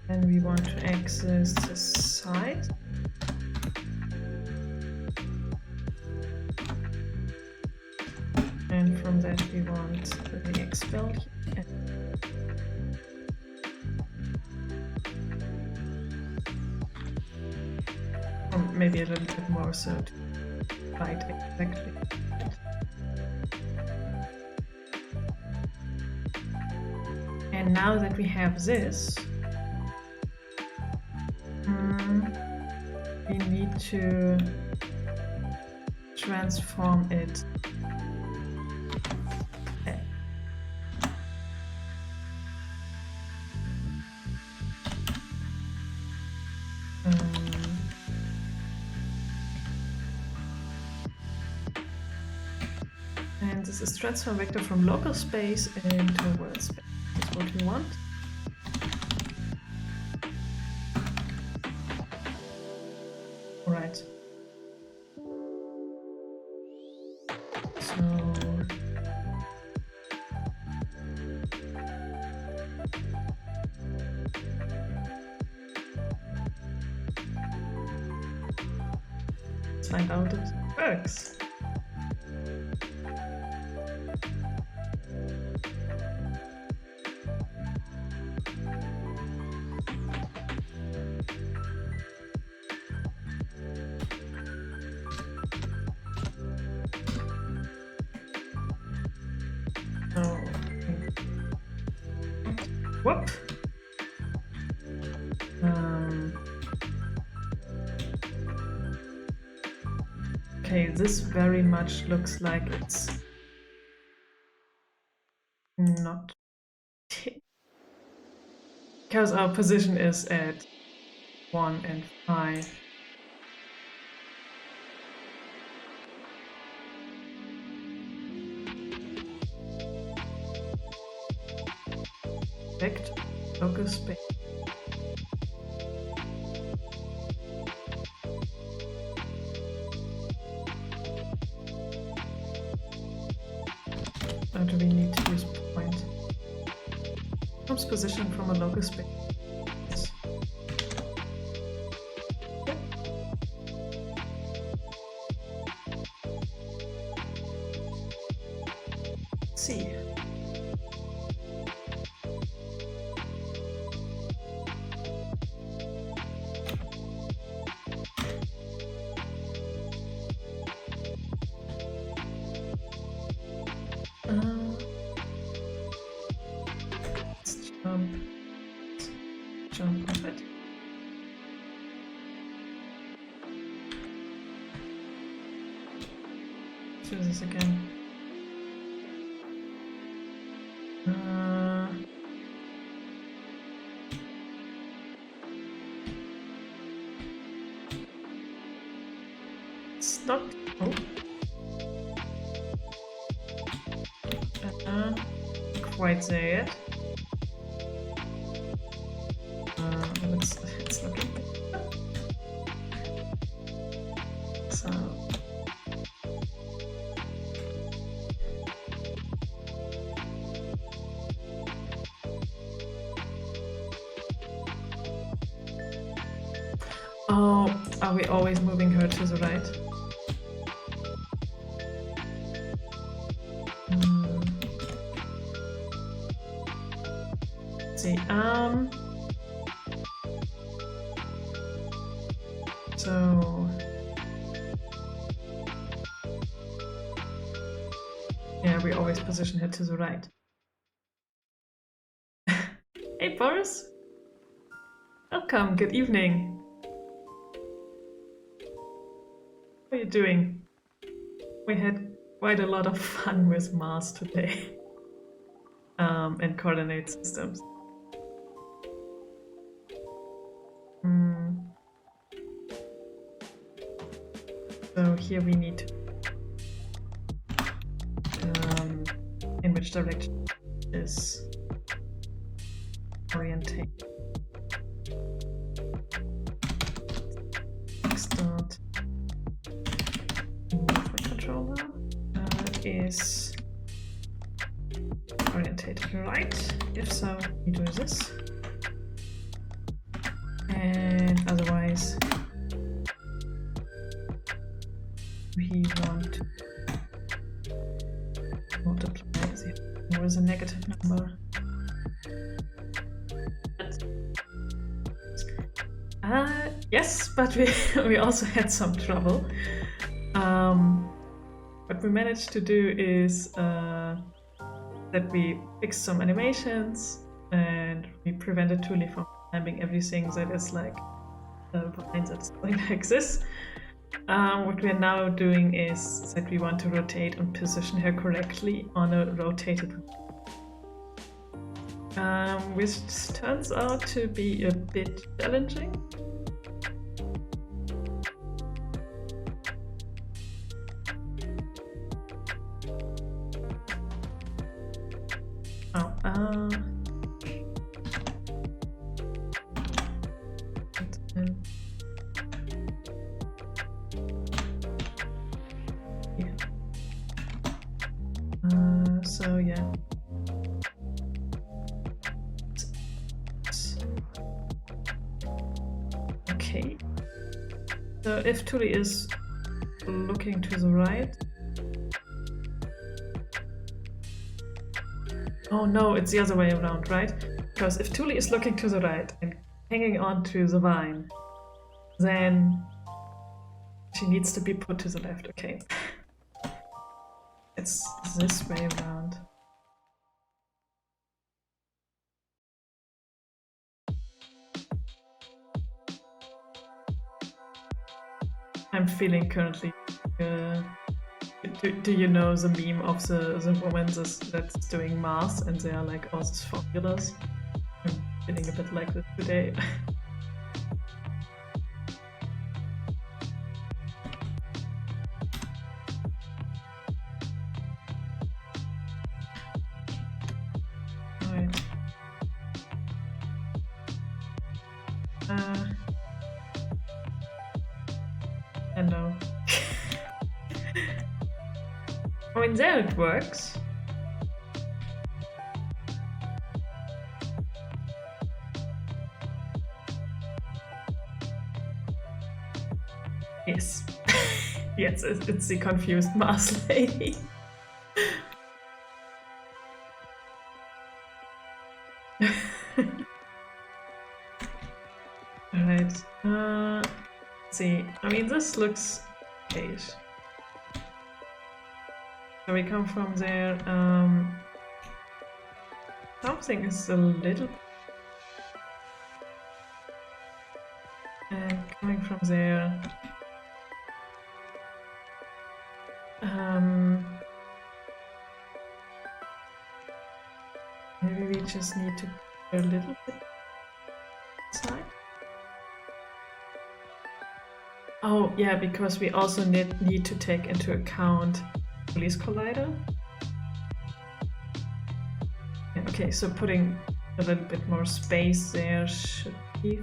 And we want to access the side. And from that we want the expel here. Or maybe a little bit more so to write exactly. And now that we have this, we need to transform it. And this is transform vector from local space into world space. That's what we want. All right. So let's find out if it works. So, whoop. Okay, this very much looks like it's not, because our position is at 1 and 5. Select local space. Or do we need to use point? Comes position from a local space. Okay. Let's see. Let's jump off it. Let's do this again. It's not. Oh. Quite there yet. It's looking. So. Oh, are we always moving her to the right? Let's see. So yeah, we always position her to the right. Hey Boris, welcome. Good evening. How are you doing? We had quite a lot of fun with Mars today, and coordinate systems. So here we need to, in which direction is orientate. Start movement controller is orientated right. If so, we do this, and otherwise we want to multiply there is a negative number. Yes, but we also had some trouble. What we managed to do is that we fixed some animations and we prevented Thule from climbing everything that is like behind that's going like this. What we are now doing is that we want to rotate and position her correctly on a rotated which turns out to be a bit challenging. So yeah. Okay. So if Thule is looking to the right. Oh no, it's the other way around, right? Because if Thule is looking to the right and hanging on to the vine, then she needs to be put to the left. Okay. It's this way around. I'm feeling currently. Do you know the meme of the woman that's doing math and they are like all these formulas? I'm feeling a bit like this today. Alright. I know. I mean, there it works. Yes. Yes, it's the confused mask lady. Alright. Let's see. I mean, this looks okay. So we come from there. Something is a little. And coming from there. Maybe we just need to go a little bit inside. Oh yeah, because we also need to take into account police collider. Yeah, okay, so putting a little bit more space there should be.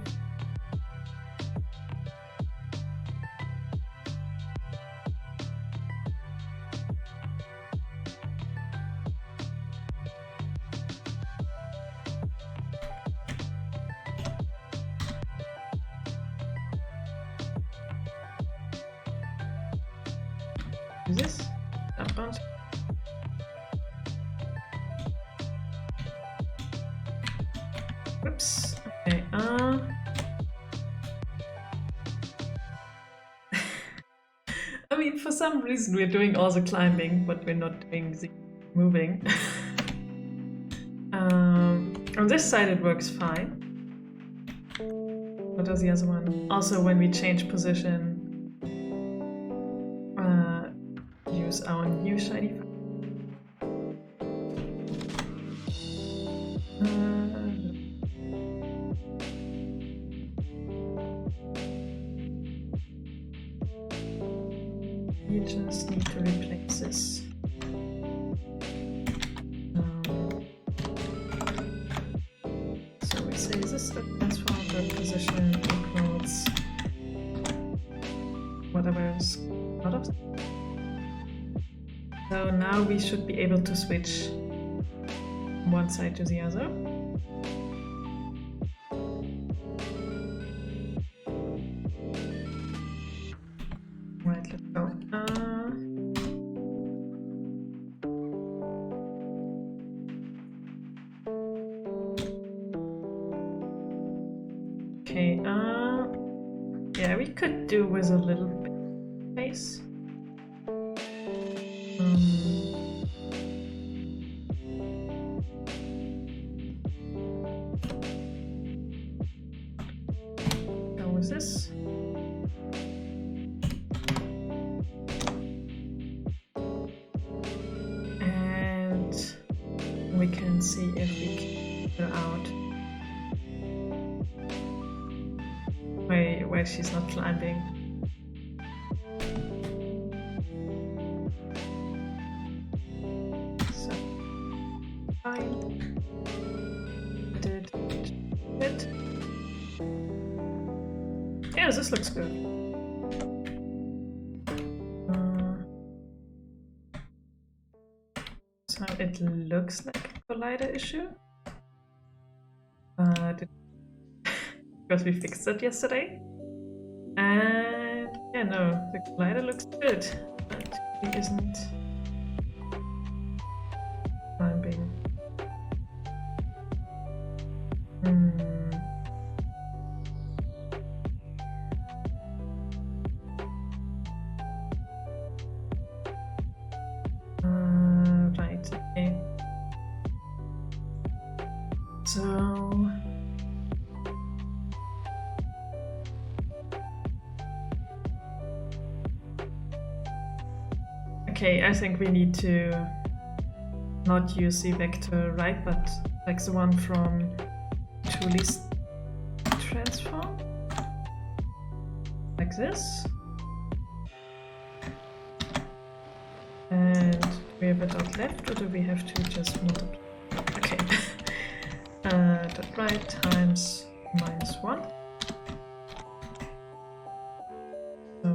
Is this that bunch? Whoops. Okay. I mean, for some reason we're doing all the climbing, but we're not doing the moving. On this side it works fine. What does the other one? Also, when we change position, use our new shiny. You just need to replace this. So we say this transform position equals whatever is out of. So now we should be able to switch from one side to the other. Right, let's go. Okay, yeah, we could do with a little bit of space. Go with this. And we can see if we can get her out. Where she's not climbing. So fine. Did it. Yeah, this looks good. So it looks like a collider issue. Because we fixed it yesterday. And yeah, no, the collider looks good, but he isn't climbing. Right, okay. So Okay, I think we need to not use the vector right, but like the one from Julie's transform. Like this. And do we have a dot left, or do we have to just multiply? Okay. Dot right times -1. So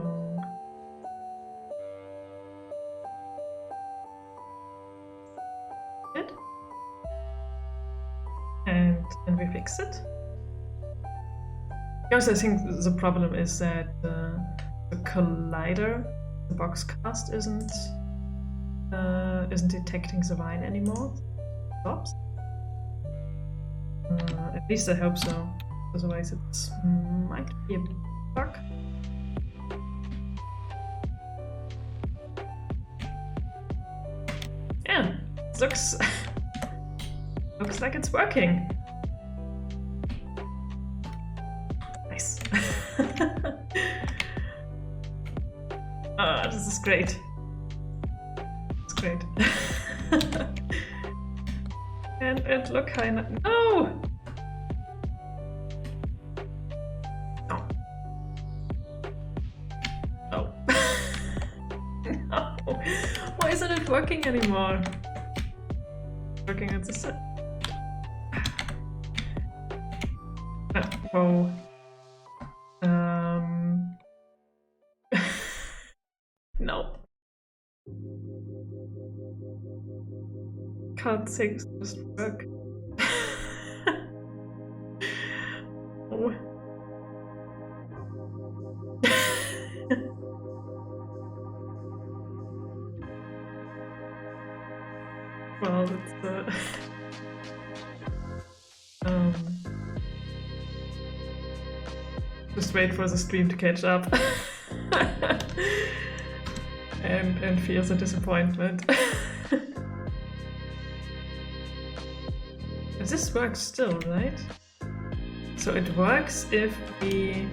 good. And then we fix it. Because I think the problem is that the collider, the box cast, isn't detecting the vine anymore. Stops. At least I hope so. Otherwise, it might be a bug. Yeah, looks looks like it's working. Nice. Oh, this is great. It's great. and look, no! No. No. No. Why isn't it working anymore? Working at the set. Whoa. No. Can't things just work? Oh. Well, it's just wait for the stream to catch up. and feel the disappointment. This works still, right? So it works if we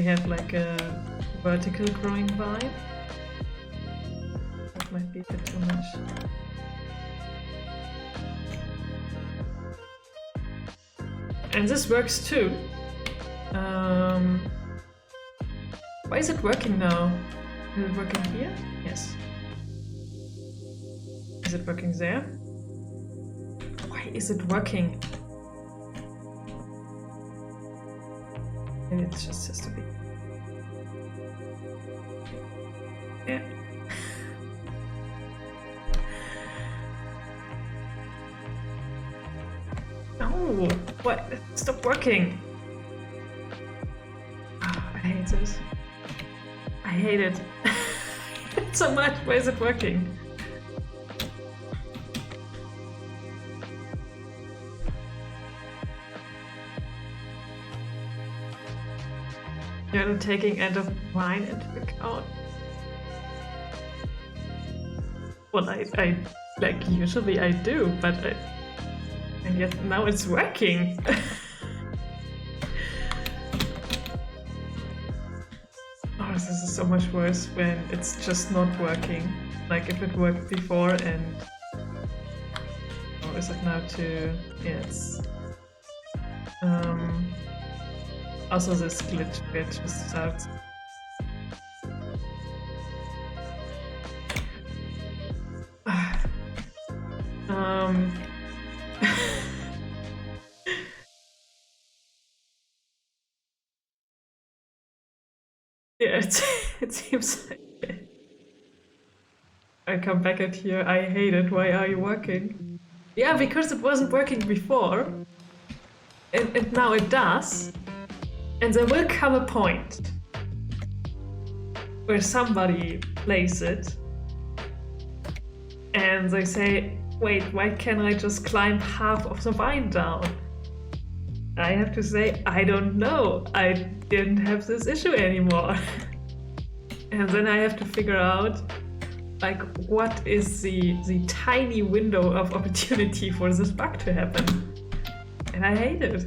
have like a vertical growing vine. That might be a bit too much. And this works too. Why is it working now? Is it working here? Yes. Is it working there? Why is it working? Maybe it just has to be. Yeah. No! What? Stop working! Oh, I hate this. I hate it. So much. Why is it working? You're not taking end of vine into account. Well, I like usually I do, but and yet now it's working. Oh, this is so much worse when it's just not working. Like if it worked before and or is it now too? Yeah, it's also this glitch bit just starts. Yeah, it seems like it. I come back at here, I hate it, why are you working? Yeah, because it wasn't working before. And now it does. And there will come a point where somebody plays it and they say, wait, why can't I just climb half of the vine down? I have to say, I don't know. I didn't have this issue anymore. And then I have to figure out, like, what is the tiny window of opportunity for this bug to happen? And I hate it.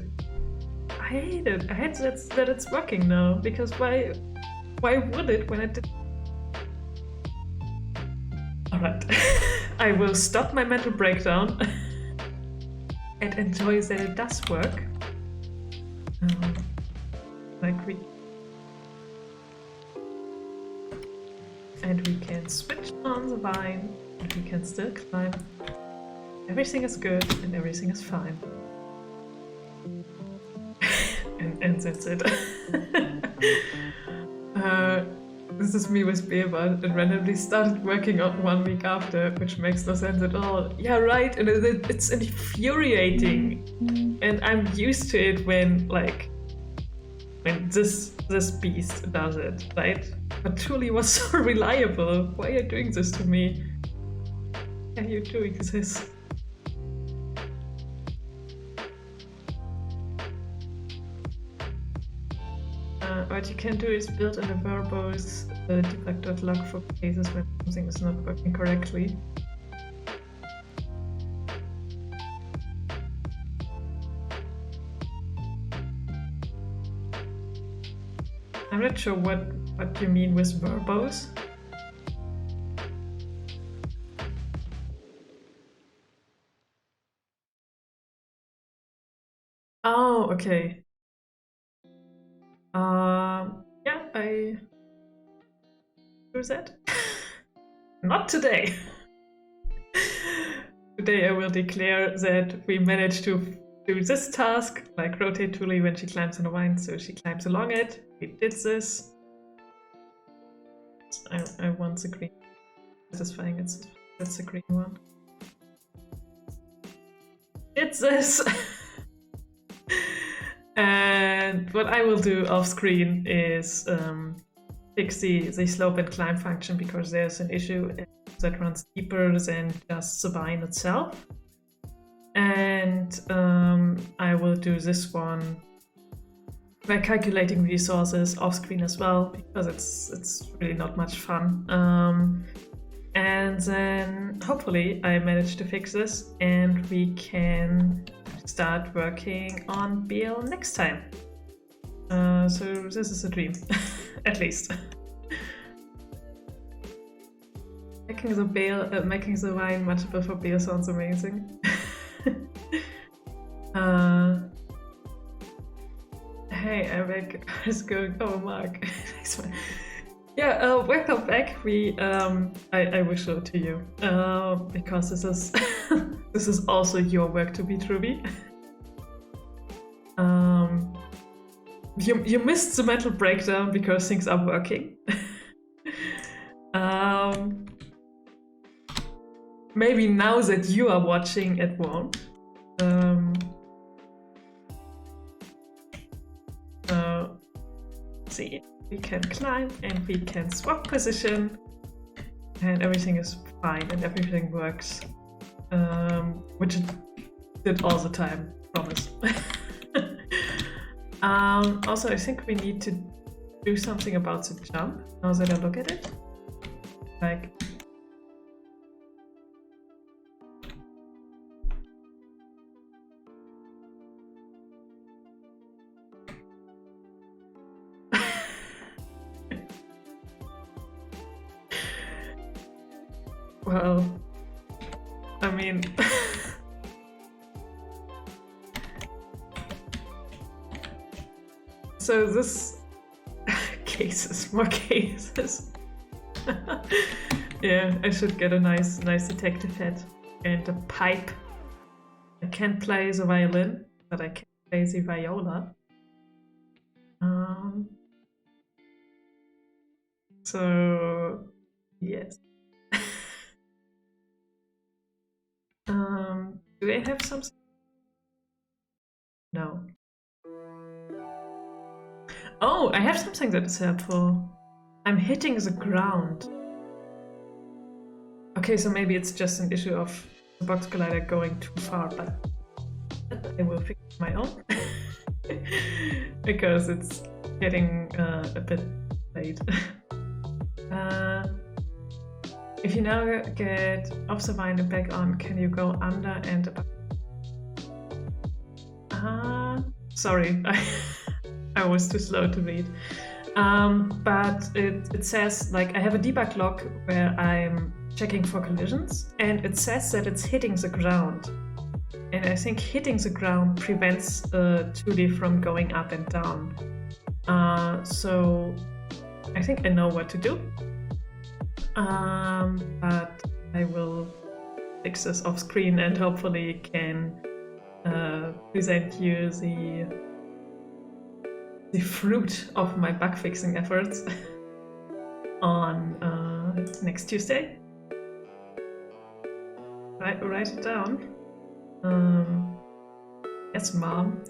I hate it. I hate that it's working now, because why would it when it did? Alright, I will stop my mental breakdown and enjoy that it does work. And we can switch on the vine, and we can still climb. Everything is good and everything is fine. and that's it. This is me with beer, but it randomly started working on 1 week after, which makes no sense at all. Yeah, right, and it's infuriating. And I'm used to it when this beast does it, right? But truly was so reliable. Why are you doing this to me? Why are you doing this? What you can do is build in a verbose debug.log for cases when something is not working correctly. I'm not sure what you mean with verbose. Oh, okay. Yeah, I do that. Not today. Today I will declare that we managed to do this task, like rotate Tuli when she climbs on a vine, so she climbs along it. We did this. I want the green. Satisfying, that's the green one. Did this! And what I will do off screen is fix the slope and climb function, because there's an issue that runs deeper than just the vine itself. And I will do this one by calculating resources off screen as well, because it's really not much fun. And then hopefully I manage to fix this and we can start working on BL next time. So this is a dream, at least. Making the wine matchable for beer sounds amazing. Hey, Eric, how's it going? Oh, Mark. Nice one. Yeah, welcome back. I wish it to you, because this is this is also your work to be Ruby. You missed the mental breakdown because things are working. Maybe now that you are watching, it won't. See, we can climb and we can swap position, and everything is fine and everything works, which it did all the time, promise. Also, I think we need to do something about the jump, now that I look at it. Like, well, I mean, so this more cases. Yeah, I should get a nice detective hat and a pipe. I can't play the violin, but I can play the viola. So yes. Do I have something? No. Oh, I have something that is helpful. I'm hitting the ground. Okay, so maybe it's just an issue of the box collider going too far, but I will fix my own. Because it's getting a bit late. If you now get off the vine and back on, can you go under and above? Sorry, I was too slow to read. But it says, like, I have a debug log where I'm checking for collisions, and it says that it's hitting the ground. And I think hitting the ground prevents 2D from going up and down. So I think I know what to do. But I will fix this off screen and hopefully can present you the fruit of my bug fixing efforts on next Tuesday. Write it down. Yes, Mom.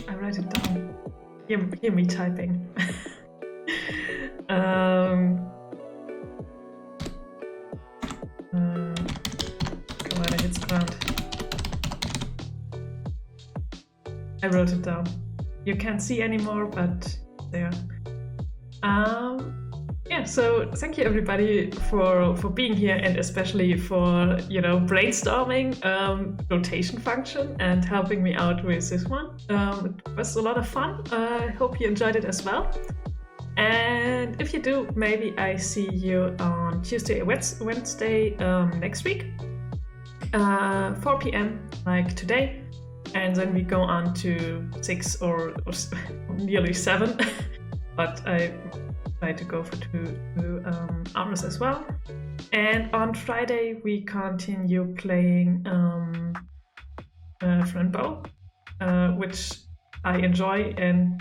I write it down. Hear me typing. Come on, I hit the ground. I wrote it down. You can't see anymore, but there. Yeah, so thank you everybody for being here, and especially for brainstorming rotation function and helping me out with this one. It was a lot of fun. I hope you enjoyed it as well. And if you do, maybe I see you on Tuesday or Wednesday next week, 4 p.m. like today. And then we go on to 6 or nearly 7, but I try to go for 2 hours as well. And on Friday we continue playing Climable, which I enjoy and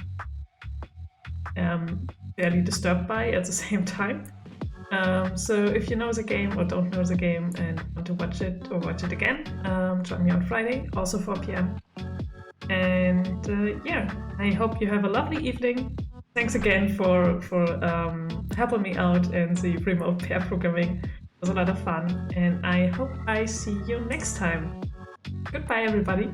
am fairly disturbed by at the same time. So if you know the game or don't know the game and want to watch it or watch it again, join me on Friday, also 4 p.m. And yeah, I hope you have a lovely evening. Thanks again for helping me out in the remote pair programming. It was a lot of fun, and I hope I see you next time. Goodbye, everybody.